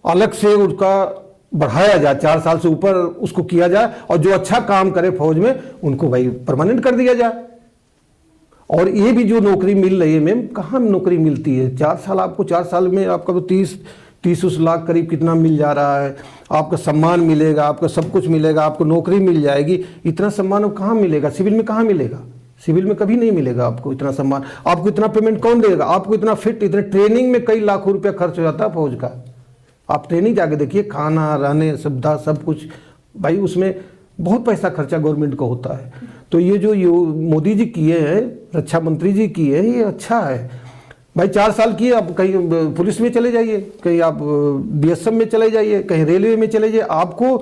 अलग से उसका बढ़ाया जाए, 4 साल से ऊपर उसको किया जाए, और जो अच्छा काम करे फौज में उनको भाई परमानेंट कर दिया जाए। और ये भी जो नौकरी मिल रही है मैम, कहाँ नौकरी मिलती है? 4 साल, आपको 4 साल में आपका तो 30 लाख करीब कितना मिल जा रहा है, आपका सम्मान मिलेगा, आपका सब कुछ मिलेगा, आपको नौकरी मिल जाएगी। इतना सम्मान कहाँ मिलेगा? सिविल में कहाँ मिलेगा? सिविल में कभी नहीं मिलेगा आपको इतना सम्मान। आपको इतना पेमेंट कौन देगा? आपको इतना फिट, इतने ट्रेनिंग में कई लाखों रुपया खर्च हो जाता है फौज का। आप ट्रेनिंग जाके देखिए, खाना, रहने, सुविधा, सब कुछ, भाई उसमें बहुत पैसा खर्चा गवर्नमेंट को होता है। तो ये जो मोदी जी किए हैं, रक्षा मंत्री जी किए हैं, ये अच्छा है भाई। 4 साल किए, आप कहीं पुलिस में चले जाइए, कहीं आप BSF में चले जाइए, कहीं रेलवे में चले जाइए, आपको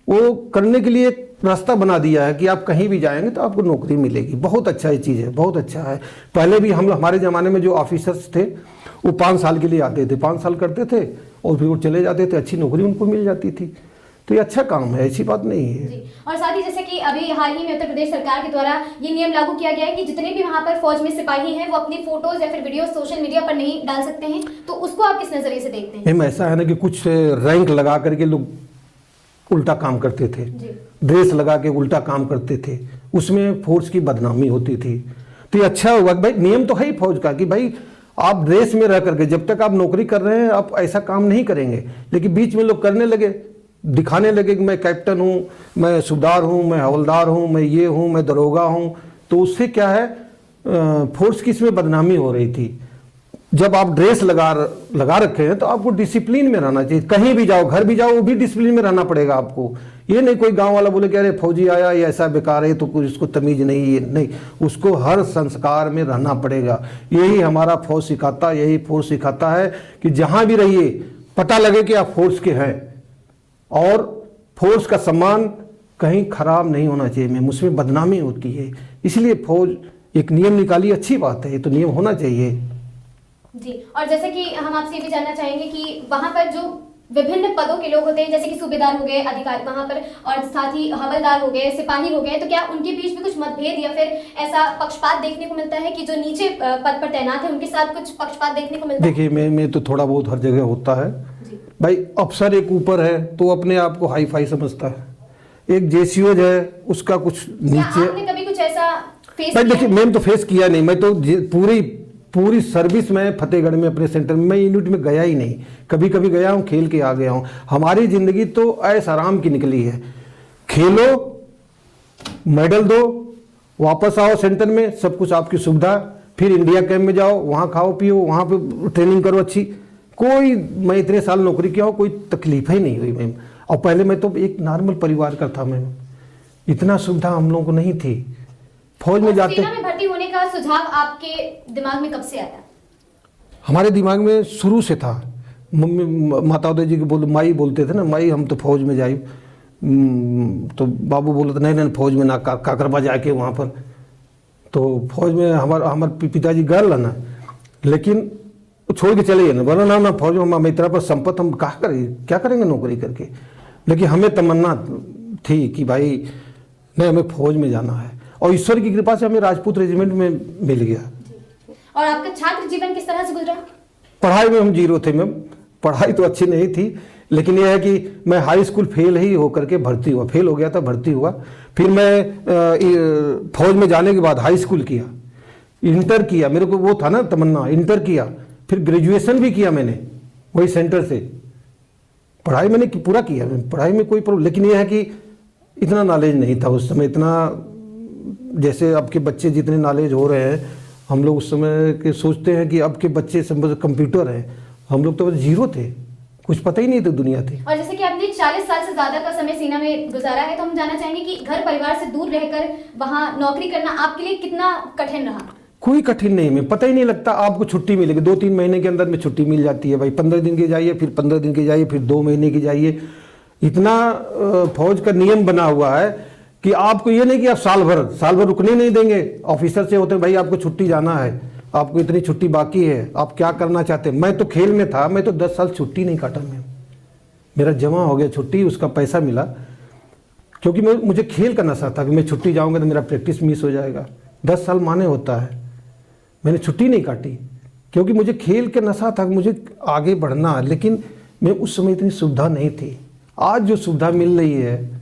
वो करने के लिए एक रास्ता बना दिया है कि आप कहीं भी जाएंगे तो आपको नौकरी मिलेगी। बहुत अच्छा ये चीज़ है, बहुत अच्छा है। पहले भी हमारे ज़माने में जो ऑफिसर्स थे वो 5 साल के लिए आते थे, 5 साल करते थे और फिर वो चले जाते थे, अच्छी नौकरी उनको मिल जाती थी। तो ये अच्छा काम है, ऐसी बात नहीं है जी। और साथ ही जैसे कि अभी हाल ही में उत्तर प्रदेश सरकार के द्वारा ये नियम लागू किया गया है कि जितने भी वहाँ पर फौज में सिपाही हैं वो अपनी फोटोज या फिर वीडियो सोशल मीडिया पर नहीं डाल सकते हैं, तो उसको आप किस नजरिए से देखते हैं? ऐसा है ना कि कुछ रैंक लगा करके लोग उल्टा काम करते थे, ड्रेस लगा के उल्टा काम करते थे, उसमें फोर्स की बदनामी होती थी। तो ये अच्छा हुआ भाई, नियम तो है ही फौज का कि भाई आप ड्रेस में रह करके, जब तक आप नौकरी कर रहे हैं आप ऐसा काम नहीं करेंगे। लेकिन बीच में लोग करने लगे, दिखाने लगे कि मैं कैप्टन हूँ, मैं सूबेदार हूँ, मैं हवलदार हूँ, मैं ये हूँ, मैं दरोगा हूँ। तो उससे क्या है, फोर्स की इसमें बदनामी हो रही थी। जब आप ड्रेस लगा रखे हैं तो आपको डिसिप्लिन में रहना चाहिए। कहीं भी जाओ, घर भी जाओ, वो भी डिसिप्लिन में रहना पड़ेगा आपको। ये नहीं कोई गांव वाला बोले कि अरे फौजी आया ये ऐसा बेकार है तो कुछ इसको तमीज नहीं है, नहीं, उसको हर संस्कार में रहना पड़ेगा। यही हमारा फौज सिखाता, यही फोर्स सिखाता है कि जहां भी रहिए पता लगे कि आप फोर्स के हैं। और फोर्स का सम्मान कहीं खराब नहीं होना चाहिए मैम, उसमें बदनामी होती है। इसलिए फौज एक नियम निकाली, अच्छी बात है, ये तो नियम होना चाहिए जी। और जैसे कि हम आपसे ये भी जानना चाहेंगे कि वहां पर जो विभिन्न पदों के लोग होते हैं, जैसे कि सूबेदार हो गए अधिकारी वहां पर, और साथ ही हवलदार हो गए, सिपाही हो गए, तो क्या उनके बीच में कुछ मतभेद या फिर ऐसा पक्षपात देखने को मिलता है कि जो नीचे पद पर तैनात है उनके साथ कुछ पक्षपात देखने को मिलता है? देखिए, मैं तो थोड़ा बहुत हर जगह होता है भाई। अफसर एक ऊपर है तो अपने आप को हाई फाई समझता है, एक जेसीओज है उसका कुछ नीचे। आपने कभी कुछ ऐसा फेस किया? देखिए, मैंने तो फेस किया नहीं, मैं तो पूरी सर्विस में फतेहगढ़ में अपने सेंटर में, मैं यूनिट में गया ही नहीं। कभी कभी गया हूँ, खेल के आ गया हूँ। हमारी ज़िंदगी तो ऐश आराम की निकली है, खेलो, मेडल दो, वापस आओ सेंटर में, सब कुछ आपकी सुविधा, फिर इंडिया कैंप में जाओ, वहाँ खाओ पियो, वहाँ पे ट्रेनिंग करो अच्छी। कोई, मैं इतने साल नौकरी किया हूँ, कोई तकलीफ ही नहीं हुई मैम। और पहले मैं तो एक नॉर्मल परिवार का था मैम, इतना सुविधा हम लोगों को नहीं थी। फौज में जाते, सेना में भर्ती होने का सुझाव आपके दिमाग में कब से आया? हमारे दिमाग में शुरू से था। मम्मी माता जी की माई बोलते थे ना, माई हम तो फौज में जाए, तो बाबू बोले तो नहीं नहीं फौज में ना काकरबा जाके वहाँ पर, तो फौज में हमारे पिताजी गए ना, लेकिन छोड़ के चले गए ना, बोला ना फौज में हम इतना पर संपत्ति हम क्या करेंगे नौकरी करके। लेकिन हमें तमन्ना थी कि भाई नहीं हमें फौज में जाना है, और ईश्वर की कृपा से हमें राजपूत रेजिमेंट में मिल गया। और आपका छात्र जीवन किस तरह से गुजरा? पढ़ाई में हम जीरो थे मैम, पढ़ाई तो अच्छी नहीं थी, लेकिन यह है कि मैं हाई स्कूल फेल ही होकर के भर्ती हुआ, फेल हो गया था, भर्ती हुआ। फिर मैं फौज में जाने के बाद हाई स्कूल किया, इंटर किया, मेरे को वो था ना तमन्ना, इंटर किया, फिर ग्रेजुएशन भी किया मैंने वही सेंटर से। पढ़ाई मैंने पूरा किया, पढ़ाई में कोई प्रॉब्लम, लेकिन यह है कि इतना नॉलेज नहीं था उस समय, इतना जैसे अब के बच्चे जितने नॉलेज हो रहे हैं, हम लोग उस समय के सोचते हैं कि अब के बच्चे समझ कंप्यूटर हैं, हम लोग तो जीरो थे, कुछ पता ही नहीं था दुनिया थी। और जैसे कि आपने 40 साल से ज्यादा का समय सेना में गुजारा है, तो हम जानना चाहेंगे कि घर परिवार से दूर रहकर वहाँ नौकरी करना आपके लिए कितना कठिन रहा? कोई कठिन नहीं, में पता ही नहीं लगता आपको छुट्टी मिलेगी, 2-3 महीने के अंदर में छुट्टी मिल जाती है भाई, 15 दिन की जाइए, फिर 15 दिन की जाइए, फिर 2 महीने की जाइए। इतना फौज का नियम बना हुआ है कि आपको ये नहीं कि आप साल भर रुकने नहीं देंगे। ऑफिसर से होते हैं भाई आपको छुट्टी जाना है, आपको इतनी छुट्टी बाकी है, आप क्या करना चाहते हैं। मैं तो खेल में था, मैं तो 10 साल छुट्टी नहीं काटा, मेरा जमा हो गया छुट्टी, उसका पैसा मिला, क्योंकि मुझे खेल का नशा था कि मैं छुट्टी जाऊंगा तो मेरा प्रैक्टिस मिस हो जाएगा। 10 साल माने होता है, मैंने छुट्टी नहीं काटी क्योंकि मुझे खेल के नशा था, मुझे आगे बढ़ना है। लेकिन मैं उस समय इतनी सुविधा नहीं थी, आज जो सुविधा मिल रही है,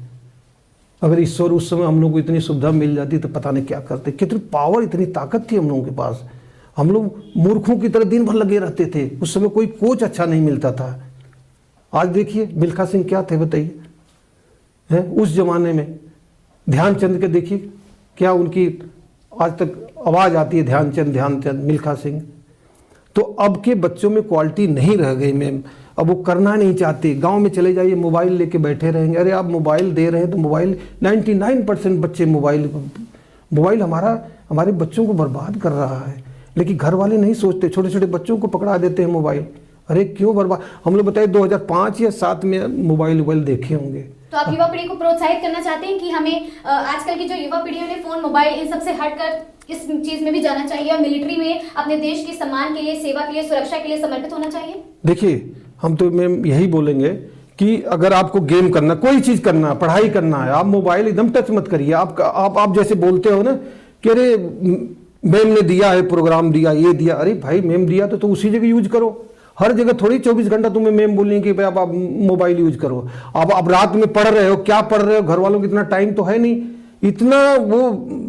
अगर ईश्वर उस समय हम लोग को इतनी सुविधा मिल जाती तो पता नहीं क्या करते। कितनी पावर, इतनी ताकत थी हम लोगों के पास। हम लोग मूर्खों की तरह दिन भर लगे रहते थे, उस समय कोई कोच अच्छा नहीं मिलता था। आज देखिए मिल्खा सिंह क्या थे बताइए, हैं उस जमाने में। ध्यानचंद के देखिए क्या उनकी आज तक आवाज़ आती है, ध्यानचंद मिल्खा सिंह। तो अब के बच्चों में क्वालिटी नहीं रह गई मैम, अब वो करना नहीं चाहते। गांव में चले जाइए, मोबाइल लेके बैठे रहेंगे। अरे आप मोबाइल दे रहे हैं तो मोबाइल 99% बच्चे मोबाइल हमारे बच्चों को बर्बाद कर रहा है। लेकिन घर वाले नहीं सोचते, छोटे छोटे बच्चों को पकड़ा देते हैं मोबाइल। अरे क्यों बर्बाद? हम लोग बताइए 2005 या 7 में मोबाइल देखे होंगे। तो आप युवा पीढ़ी को प्रोत्साहित करना चाहते हैं कि हमें आजकल की जो युवा पीढ़ी है फोन मोबाइल इन सबसे हटकर इस चीज में भी जाना चाहिए और मिलिट्री में अपने देश के सम्मान के लिए, सेवा के लिए, सुरक्षा के लिए समर्पित होना चाहिए? देखिए हम तो मैम यही बोलेंगे कि अगर आपको गेम करना, कोई चीज करना, पढ़ाई करना है, आप मोबाइल एकदम टच मत करिए। आप जैसे बोलते हो ना कि अरे मैम ने दिया है, प्रोग्राम दिया, ये दिया। अरे भाई मैम दिया तो उसी जगह यूज करो। हर जगह थोड़ी 24 घंटा तुम्हें मैम बोलनी कि भाई आप मोबाइल यूज करो। आप रात में पढ़ रहे हो, क्या पढ़ रहे हो, घर वालों को इतना टाइम तो है नहीं। इतना वो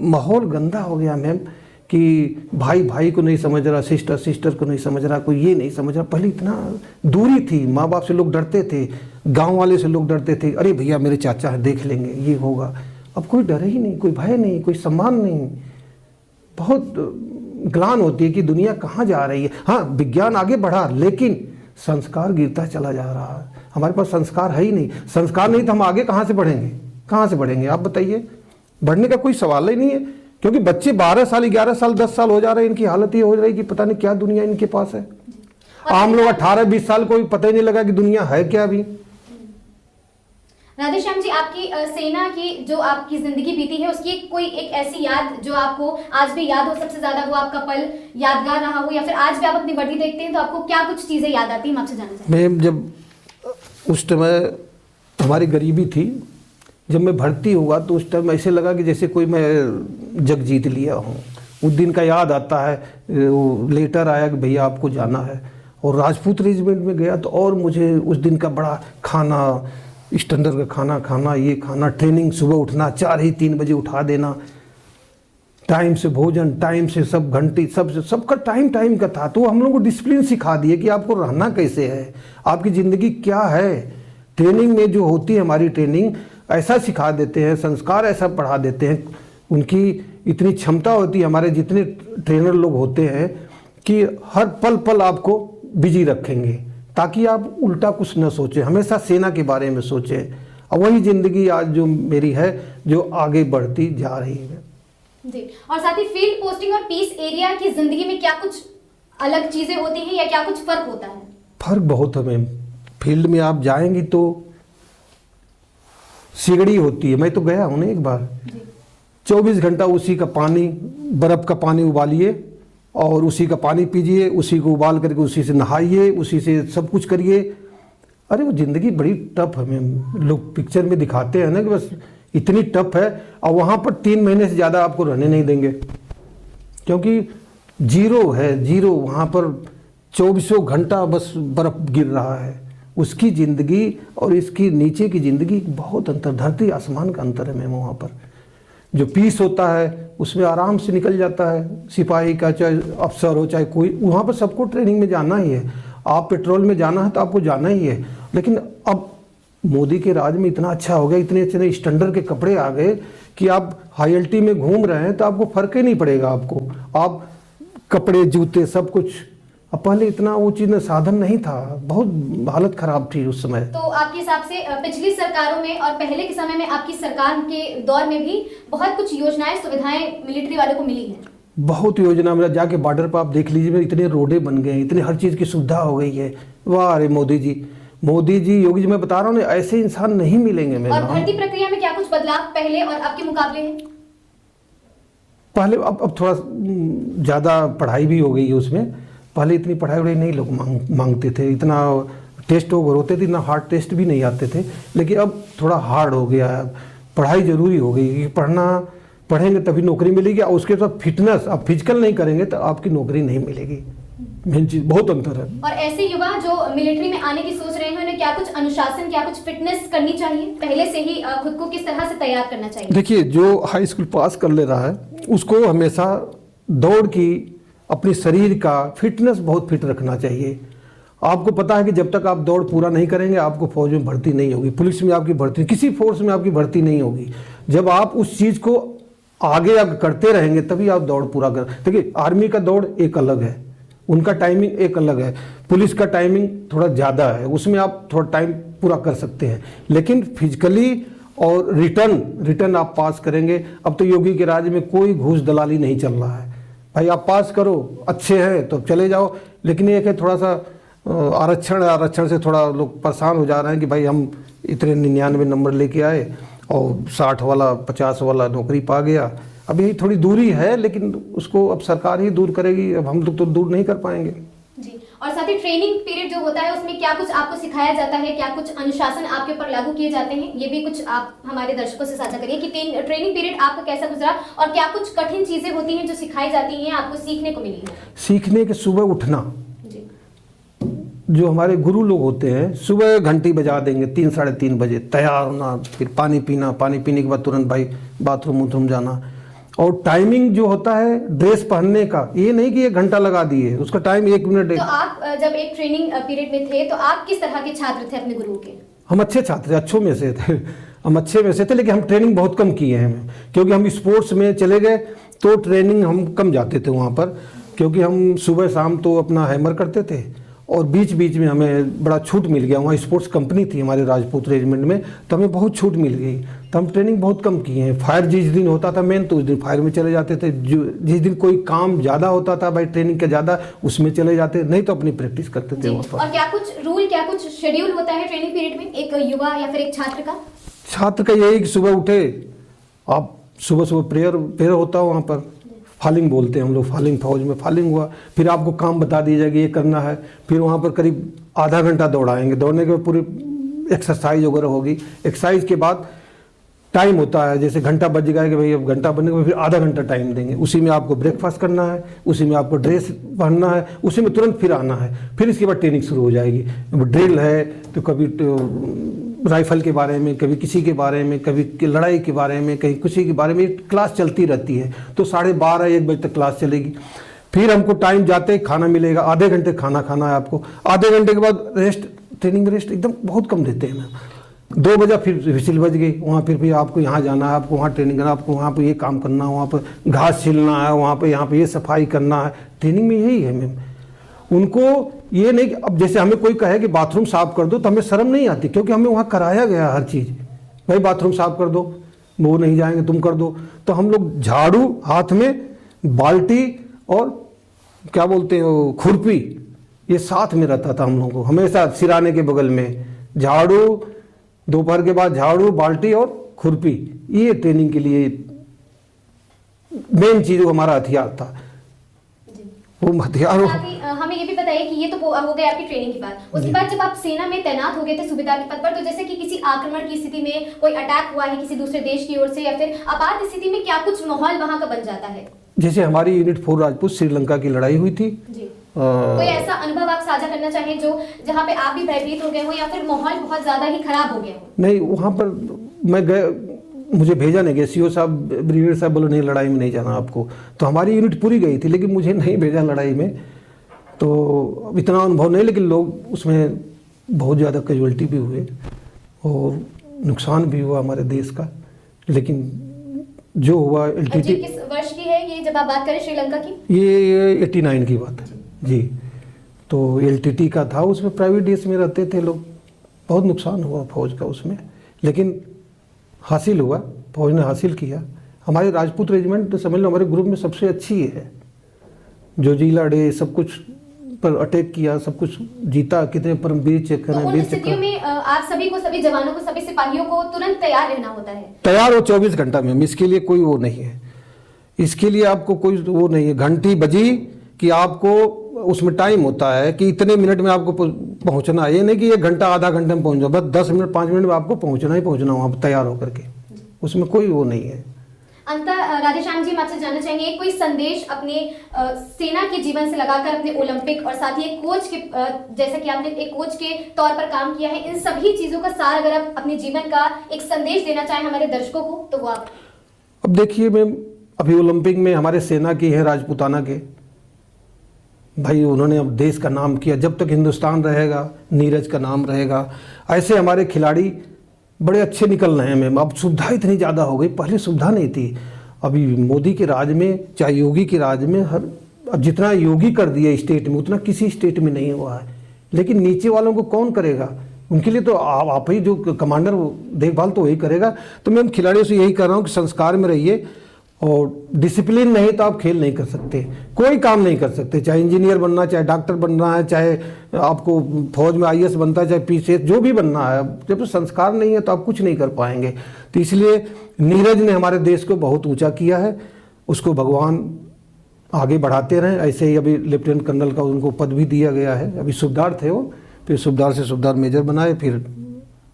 माहौल गंदा हो गया मैम कि भाई को नहीं समझ रहा, सिस्टर को नहीं समझ रहा, कोई ये नहीं समझ रहा। पहले इतना दूरी थी, माँ बाप से लोग डरते थे, गाँव वाले से लोग डरते थे, अरे भैया मेरे चाचा है देख लेंगे, ये होगा। अब कोई डर ही नहीं, कोई भय नहीं, कोई सम्मान नहीं। बहुत ग्लान होती है कि दुनिया कहाँ जा रही है। हाँ विज्ञान आगे बढ़ा, लेकिन संस्कार गिरता चला जा रहा है। हमारे पास संस्कार है ही नहीं। संस्कार नहीं तो हम आगे कहाँ से बढ़ेंगे आप बताइए। बढ़ने का कोई सवाल ही नहीं है, क्योंकि बच्चे 12 साल 11 साल 10 साल हो जा रहे हैं, इनकी हालत ये हो रही है कि पता नहीं क्या दुनिया इनके पास है। आम लोग 18-20 साल को भी पता ही नहीं लगा कि दुनिया है क्या। अभी राधेश्याम जी, आपकी सेना की जो आपकी जिंदगी बीती है उसकी कोई एक ऐसी याद जो आपको आज भी याद हो, सबसे ज्यादा वो आपका पल यादगार रहा हो, या फिर आज भी आप अपनी वर्दी देखते हैं तो आपको क्या कुछ चीजें याद आती हैं? आपसे जानना चाहते हैं। मैम जब उस समय हमारी गरीबी थी, जब मैं भर्ती हुआ तो उस टाइम ऐसे लगा कि जैसे कोई मैं जग जीत लिया हूँ। उस दिन का याद आता है, वो लेटर आया कि भैया आपको जाना है। और राजपूत रेजिमेंट में गया तो और मुझे उस दिन का बड़ा खाना, स्टैंडर्ड का खाना खाना, ये खाना, ट्रेनिंग, सुबह उठना 4-3 बजे उठा देना, टाइम से भोजन, टाइम से सब घंटी, सबका टाइम का था। तो हम लोग को डिसिप्लिन सिखा दिए कि आपको रहना कैसे है, आपकी ज़िंदगी क्या है। ट्रेनिंग में जो होती है हमारी ट्रेनिंग, ऐसा सिखा देते हैं, संस्कार ऐसा पढ़ा देते हैं। उनकी इतनी क्षमता होती है, हमारे जितने ट्रेनर लोग होते हैं कि हर पल आपको बिजी रखेंगे ताकि आप उल्टा कुछ न सोचें, हमेशा सेना के बारे में सोचें। और वही ज़िंदगी आज जो मेरी है, जो आगे बढ़ती जा रही है जी। और साथ ही फील्ड पोस्टिंग और पीस एरिया की ज़िंदगी में क्या कुछ अलग चीज़ें होती हैं या क्या कुछ फ़र्क होता है? फ़र्क बहुत है मैम। फील्ड में आप जाएंगी तो सिगड़ी होती है, मैं तो गया हूँ ना एक बार, 24 घंटा उसी का पानी, बर्फ़ का पानी उबालिए और उसी का पानी पीजिए, उसी को उबाल करके उसी से नहाइए, उसी से सब कुछ करिए। अरे वो ज़िंदगी बड़ी टफ है मैम, लोग पिक्चर में दिखाते हैं ना कि बस इतनी टफ है, और वहाँ पर 3 महीने से ज़्यादा आपको रहने नहीं देंगे, क्योंकि जीरो है, जीरो। वहाँ पर 24 घंटा बस बर्फ़ गिर रहा है। उसकी ज़िंदगी और इसकी नीचे की ज़िंदगी बहुत अंतर, धरती आसमान का अंतर है मैम। वहाँ पर जो पीस होता है उसमें आराम से निकल जाता है, सिपाही का चाहे अफसर हो चाहे कोई, वहाँ पर सबको ट्रेनिंग में जाना ही है। आप पेट्रोल में जाना है तो आपको जाना ही है। लेकिन अब मोदी के राज में इतना अच्छा हो गया, इतने अच्छे स्टैंडर्ड के कपड़े आ गए कि आप हाईएल्टी में घूम रहे हैं तो आपको फर्क ही नहीं पड़ेगा। आपको आप कपड़े जूते सब कुछ, अब पहले इतना वो चीज़ साधन नहीं था, बहुत हालत ख़राब थी उस समय। तो आपके हिसाब से पिछली सरकारों में और पहले के समय में आपकी सरकार के दौर में भी बहुत कुछ योजनाएं सुविधाएं मिलिट्री वालों को मिली हैं? बहुत योजना, मेरा जाके बॉर्डर पर आप देख लीजिए, इतने रोडें बन गए, इतने हर चीज़ की सुविधा हो गई है। वाह अरे मोदी जी, मोदी जी, योगी जी, मैं बता रहा हूँ ऐसे इंसान नहीं मिलेंगे मेरे। और भर्ती प्रक्रिया में क्या कुछ बदलाव पहले और अब के मुकाबले हैं? पहले अब थोड़ा ज़्यादा पढ़ाई भी हो गई है उसमें। पहले इतनी पढ़ाई वढ़ाई नहीं लोग मांगते थे, इतना टेस्ट ओवर होते थे, इतना हार्ड टेस्ट भी नहीं आते थे। लेकिन अब थोड़ा हार्ड हो गया है, पढ़ाई ज़रूरी हो गई कि पढ़ेंगे तभी नौकरी मिलेगी, और उसके साथ फिटनेस, आप फिजिकल नहीं करेंगे तो आपकी नौकरी नहीं मिलेगी। मेन चीज़ बहुत अंतर है। और ऐसे युवा जो मिलिट्री में आने की सोच रहे हैं, उन्हें क्या कुछ अनुशासन, क्या कुछ फिटनेस करनी चाहिए? पहले से ही खुद को किस तरह से तैयार करना चाहिए? देखिए, जो हाई स्कूल पास कर ले रहा है उसको हमेशा दौड़ की, अपने शरीर का फिटनेस बहुत फिट रखना चाहिए। आपको पता है कि जब तक आप दौड़ पूरा नहीं करेंगे आपको फौज में भर्ती नहीं होगी, पुलिस में आपकी भर्ती, किसी फोर्स में आपकी भर्ती नहीं होगी। जब आप उस चीज़ को आगे करते रहेंगे तभी आप दौड़ पूरा कर। देखिए, आर्मी का दौड़ एक अलग है, उनका टाइमिंग एक अलग है, पुलिस का टाइमिंग थोड़ा ज़्यादा है, उसमें आप थोड़ा टाइम पूरा कर सकते हैं। लेकिन फिजिकली और रिटर्न आप पास करेंगे। अब तो योगी के राज्य में कोई घूस दलाली नहीं चल रहा है, भाई आप पास करो, अच्छे हैं तो चले जाओ। लेकिन एक है थोड़ा सा आरक्षण से थोड़ा लोग परेशान हो जा रहे हैं कि भाई हम इतने 99 नंबर लेके आए और 60 वाला 50 वाला नौकरी पा गया। अब यही थोड़ी दूरी है, लेकिन उसको अब सरकार ही दूर करेगी, अब हम लोग तो दूर नहीं कर पाएंगे जी। और साथ ही ट्रेनिंग पीरियड जो होता है उसमें क्या कुछ आपको सिखाया जाता है, क्या कुछ अनुशासन आपके ऊपर लागू किए जाते हैं, ये भी कुछ आप हमारे दर्शकों से साझा करिए कि ट्रेनिंग पीरियड आपका कैसा गुजरा और क्या कुछ कठिन चीजें होती हैं जो सिखाई जाती हैं, आपको सीखने को मिली है? सीखने के सुबह उठना जी। जो हमारे गुरु लोग होते हैं सुबह घंटी बजा देंगे 3 साढ़े 3 बजे, तैयार होना, फिर पानी पीना, पानी पीने के बाद तुरंत भाई बाथरूम जाना। और टाइमिंग जो होता है ड्रेस पहनने का, ये नहीं कि 1 घंटा लगा दिए, उसका टाइम 1 मिनट। तो आप जब एक ट्रेनिंग पीरियड में थे तो आप किस तरह के छात्र थे अपने गुरु के? हम अच्छे छात्र थे, अच्छों में से थे, हम अच्छे में से थे, लेकिन हम ट्रेनिंग बहुत कम किए हैं, क्योंकि हम स्पोर्ट्स में चले गए तो ट्रेनिंग हम कम जाते थे वहाँ पर, क्योंकि हम सुबह शाम तो अपना हैमर करते थे और बीच में हमें बड़ा छूट मिल गया। वहाँ स्पोर्ट्स कंपनी थी हमारे राजपूत रेजिमेंट में, तो हमें बहुत छूट मिल गई, तो हम ट्रेनिंग बहुत कम किए हैं। फायर जिस दिन होता था मेन, तो उस दिन फायर में चले जाते थे। जिस दिन कोई काम ज़्यादा होता था भाई ट्रेनिंग का ज़्यादा, उसमें चले जाते, नहीं तो अपनी प्रैक्टिस करते थे वहाँ पर। और क्या कुछ रूल, क्या कुछ शेड्यूल होता है ट्रेनिंग पीरियड में एक युवा या फिर एक छात्र का? छात्र का यही कि सुबह उठे आप, सुबह प्रेयर होता है वहाँ पर, फालिंग बोलते हैं हम लोग, फालिंग, फौज में फालिंग हुआ, फिर आपको काम बता दिया जाएगा ये करना है। फिर वहाँ पर करीब आधा घंटा दौड़ाएंगे, दौड़ने के बाद पूरी एक्सरसाइज वगैरह होगी। एक्सरसाइज के बाद टाइम होता है, जैसे घंटा बज गया कि भाई अब घंटा बनने के बाद फिर आधा घंटा टाइम देंगे, उसी में आपको ब्रेकफास्ट करना है, उसी में आपको ड्रेस पहनना है, उसी में तुरंत फिर आना है। फिर इसके बाद ट्रेनिंग शुरू हो जाएगी। ड्रिल है तो कभी राइफल के बारे में, कभी किसी के बारे में, कभी लड़ाई के बारे में, कहीं किसी के बारे में, क्लास चलती रहती है। तो 12:30-1 बजे तक क्लास चलेगी। फिर हमको टाइम जाते ही खाना मिलेगा, आधे घंटे खाना खाना है आपको, आधे घंटे के बाद रेस्ट, ट्रेनिंग में रेस्ट एकदम बहुत कम देते हैं ना। 2 बजे फिर विसिल बज गई, वहाँ फिर भी आपको यहाँ जाना है, आपको वहाँ ट्रेनिंग करना, आपको वहाँ पर ये काम करना है, वहाँ पर घास छिलना है, वहाँ पर यहाँ पर ये सफाई करना है। ट्रेनिंग में यही है मैम। उनको ये नहीं कि अब जैसे हमें कोई कहे कि बाथरूम साफ कर दो तो हमें शर्म नहीं आती, क्योंकि हमें वहाँ कराया गया हर चीज़। भाई बाथरूम साफ कर दो, वो नहीं जाएंगे, तुम कर दो। तो हम लोग झाड़ू हाथ में, बाल्टी और क्या बोलते हैं वो खुरपी, ये साथ में रहता था हम लोगों को हमेशा, सिराने के बगल में झाड़ू, दोपहर के बाद झाड़ू, बाल्टी और खुरपी, ये ट्रेनिंग के लिए मेन चीज हमारा हथियार था। वो हथियार हमें ये भी बताइए कि ये तो हो गई आपकी ट्रेनिंग की बात, उसके बाद जब आप सेना में तैनात हो गए थे सूबेदार के पद पर, तो जैसे कि किसी आक्रमण की स्थिति में कोई अटैक हुआ है किसी दूसरे देश की ओर से, या फिर आपात स्थिति में क्या कुछ माहौल वहां का बन जाता है? जैसे हमारी यूनिट 4 राजपूत श्रीलंका की लड़ाई हुई थी जी, कोई ऐसा अनुभव आप साझा करना चाहें जो जहाँ पे आप भी भयभीत हो गए हो या फिर माहौल बहुत ज्यादा ही खराब हो गया हो? नहीं, वहाँ पर मैं गया, मुझे भेजा नहीं गया, सीओ साहब, ब्रिगेडियर साहब बोले नहीं लड़ाई में नहीं जाना आपको, तो हमारी यूनिट पूरी गई थी लेकिन मुझे नहीं भेजा लड़ाई में, तो इतना अनुभव नहीं, लेकिन लोग उसमें बहुत ज़्यादा कैजुअल्टी भी हुए और नुकसान भी हुआ हमारे देश का, लेकिन जो हुआ LTT। किस वर्ष की है ये जब आप बात करें श्रीलंका की? ये 89 की बात है जी। तो LTT का था, उसमें प्राइवेट देश में रहते थे लोग, बहुत नुकसान हुआ फौज का उसमें, लेकिन हासिल हुआ, फौज ने हासिल किया। हमारे राजपूत रेजिमेंट समझ लो हमारे ग्रुप में सबसे अच्छी है, जो जी लड़े, सब कुछ पर अटैक किया, सब कुछ जीता, कितने परमवीर चक्र तो हैं, उन वीर स्थितियों चक्र। में आप सभी को, सभी जवानों को, सभी सिपाहियों को तुरंत तैयार रहना होता है? तैयार हो 24 घंटा में, इसके लिए कोई वो नहीं है, इसके लिए आपको कोई वो नहीं है। घंटी बजी कि आपको उसमें टाइम होता है कि इतने मिनट में आपको पहुंचना है, ये नहीं कि 1 घंटा आधा घंटे में पहुंच जाओ, बस 10 मिनट 5 मिनट में आपको पहुंचना ही पहुंचना वहाँ पर तैयार होकर के, उसमें कोई वो नहीं है। अंत राधेश्याम जी, हम आपसे जानना चाहेंगे कोई संदेश अपने सेना के जीवन से लगाकर अपने ओलंपिक और साथ ही एक कोच के जैसे कि आपने एक कोच के तौर पर काम किया है, इन सभी चीजों का सार अगर आप अपने जीवन का एक संदेश देना चाहें हमारे दर्शकों को तो वो आप? अब देखिए मैम, अभी ओलंपिक में हमारे सेना की है राजपूताना के भाई, उन्होंने अब देश का नाम किया, जब तक हिंदुस्तान रहेगा नीरज का नाम रहेगा। ऐसे हमारे खिलाड़ी बड़े अच्छे निकल रहे हैं मैम। अब सुविधा इतनी ज़्यादा हो गई, पहले सुविधा नहीं थी। अभी मोदी के राज में, चाहे योगी के राज में, अब जितना योगी कर दिया स्टेट में उतना किसी स्टेट में नहीं हुआ है, लेकिन नीचे वालों को कौन करेगा? उनके लिए तो आप ही जो कमांडर देखभाल तो वही करेगा। तो मैं खिलाड़ियों से यही कर रहा हूँ कि संस्कार में रहिए, और डिसिप्लिन नहीं तो आप खेल नहीं कर सकते, कोई काम नहीं कर सकते। चाहे इंजीनियर बनना, चाहे डॉक्टर बनना है, चाहे आपको फौज में IAS बनता है, चाहे PCS, जो भी बनना है, जब संस्कार नहीं है तो आप कुछ नहीं कर पाएंगे। तो इसलिए नीरज ने हमारे देश को बहुत ऊंचा किया है, उसको भगवान आगे बढ़ाते रहें। ऐसे ही अभी लेफ्टिनेंट कर्नल का उनको पद भी दिया गया है, अभी सूबेदार थे वो, फिर सूबेदार से सूबेदार मेजर बनाए, फिर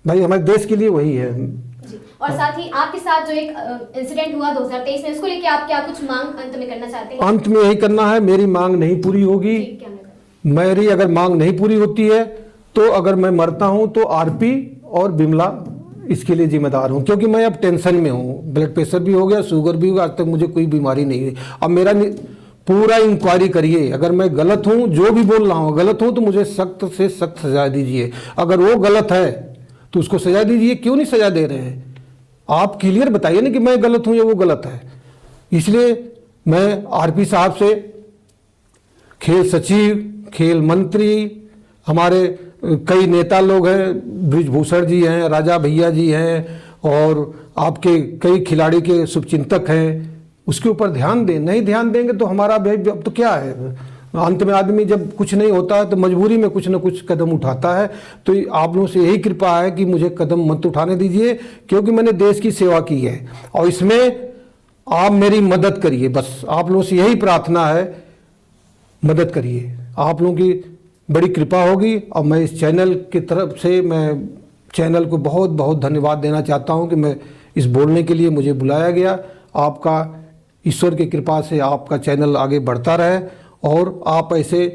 भाई हमारे देश के लिए वही है। और साथ ही आपके साथ जो एक इंसिडेंट हुआ 2023 में, उसको लेके आप क्या कुछ मांग अंत में करना चाहते हैं? अंत में यही करना है, मेरी मांग नहीं पूरी होगी, मेरी अगर मांग नहीं पूरी होती है तो अगर मैं मरता हूं तो RP और बिमला इसके लिए जिम्मेदार हूं, क्योंकि मैं अब टेंशन में हूं। ब्लड प्रेशर भी हो गया, शुगर भी हो गया, आज तक मुझे कोई बीमारी नहीं हुई। अब मेरा पूरा इंक्वायरी करिए, अगर मैं गलत हूं, जो भी बोल रहा हूं गलत हूं, तो मुझे सख्त से सख्त सजा दीजिए। अगर वो गलत है तो उसको सजा दीजिए, क्यों नहीं सजा दे रहे हैं? आप क्लियर बताइए ना कि मैं गलत हूं या वो गलत है। इसलिए मैं RP साहब से, खेल सचिव, खेल मंत्री, हमारे कई नेता लोग हैं, ब्रिजभूषण जी हैं, राजा भैया जी हैं, और आपके कई खिलाड़ी के शुभचिंतक हैं, उसके ऊपर ध्यान दें। नहीं ध्यान देंगे तो हमारा अब तो क्या है, अंत में आदमी जब कुछ नहीं होता है तो मजबूरी में कुछ न कुछ कदम उठाता है। तो आप लोगों से यही कृपा है कि मुझे कदम मत उठाने दीजिए, क्योंकि मैंने देश की सेवा की है और इसमें आप मेरी मदद करिए। बस आप लोगों से यही प्रार्थना है, मदद करिए, आप लोगों की बड़ी कृपा होगी। और मैं इस चैनल की तरफ से, मैं चैनल को बहुत बहुत धन्यवाद देना चाहता हूँ कि मैं इस बोलने के लिए मुझे बुलाया गया। आपका ईश्वर की कृपा से आपका चैनल आगे बढ़ता रहे, और आप ऐसे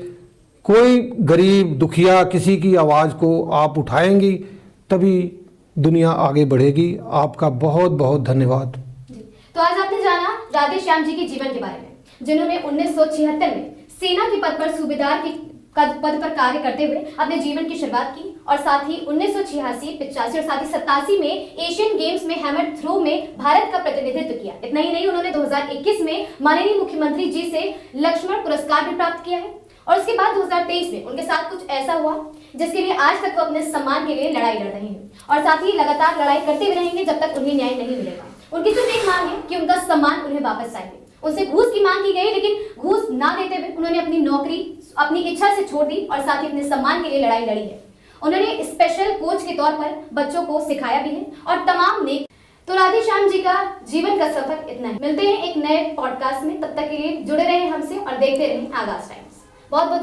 कोई गरीब दुखिया किसी की आवाज़ को आप उठाएंगी तभी दुनिया आगे बढ़ेगी। आपका बहुत बहुत धन्यवाद। तो आज आपने जाना राधेश्याम जी के जीवन के बारे में, जिन्होंने 1976 में सेना के पद पर सूबेदार के पद पर कार्य करते हुए अपने जीवन की शुरुआत की, और साथ ही 1986, 85 और साथ ही 87 में एशियन गेम्स में हैमर थ्रो में भारत का प्रतिनिधित्व किया। इतना ही नहीं, उन्होंने 2021 में माननीय मुख्यमंत्री जी से लक्ष्मण पुरस्कार भी प्राप्त किया है। और उसके बाद 2023 में उनके साथ कुछ ऐसा हुआ जिसके लिए आज तक वो अपने सम्मान के लिए लड़ाई लड़ रहे हैं, और साथ ही लगातार लड़ाई करते हुए रहेंगे जब तक उन्हें न्याय नहीं मिलेगा। उनकी सिर्फ एक मांग है कि उनका सम्मान उन्हें वापस चाहिए। उनसे घूस की मांग की गई, लेकिन घूस ना देते हुए उन्होंने अपनी नौकरी अपनी इच्छा से छोड़ दी और साथ ही अपने सम्मान के लिए लड़ाई लड़ी है। उन्होंने स्पेशल कोच के तौर पर बच्चों को सिखाया भी है और तमाम ने। तो राधे श्याम जी का जीवन का सफर इतना ही। मिलते हैं एक नए पॉडकास्ट में, तब तक के लिए जुड़े रहे हमसे और देखते रहें आगाज टाइम्स। बहुत बहुत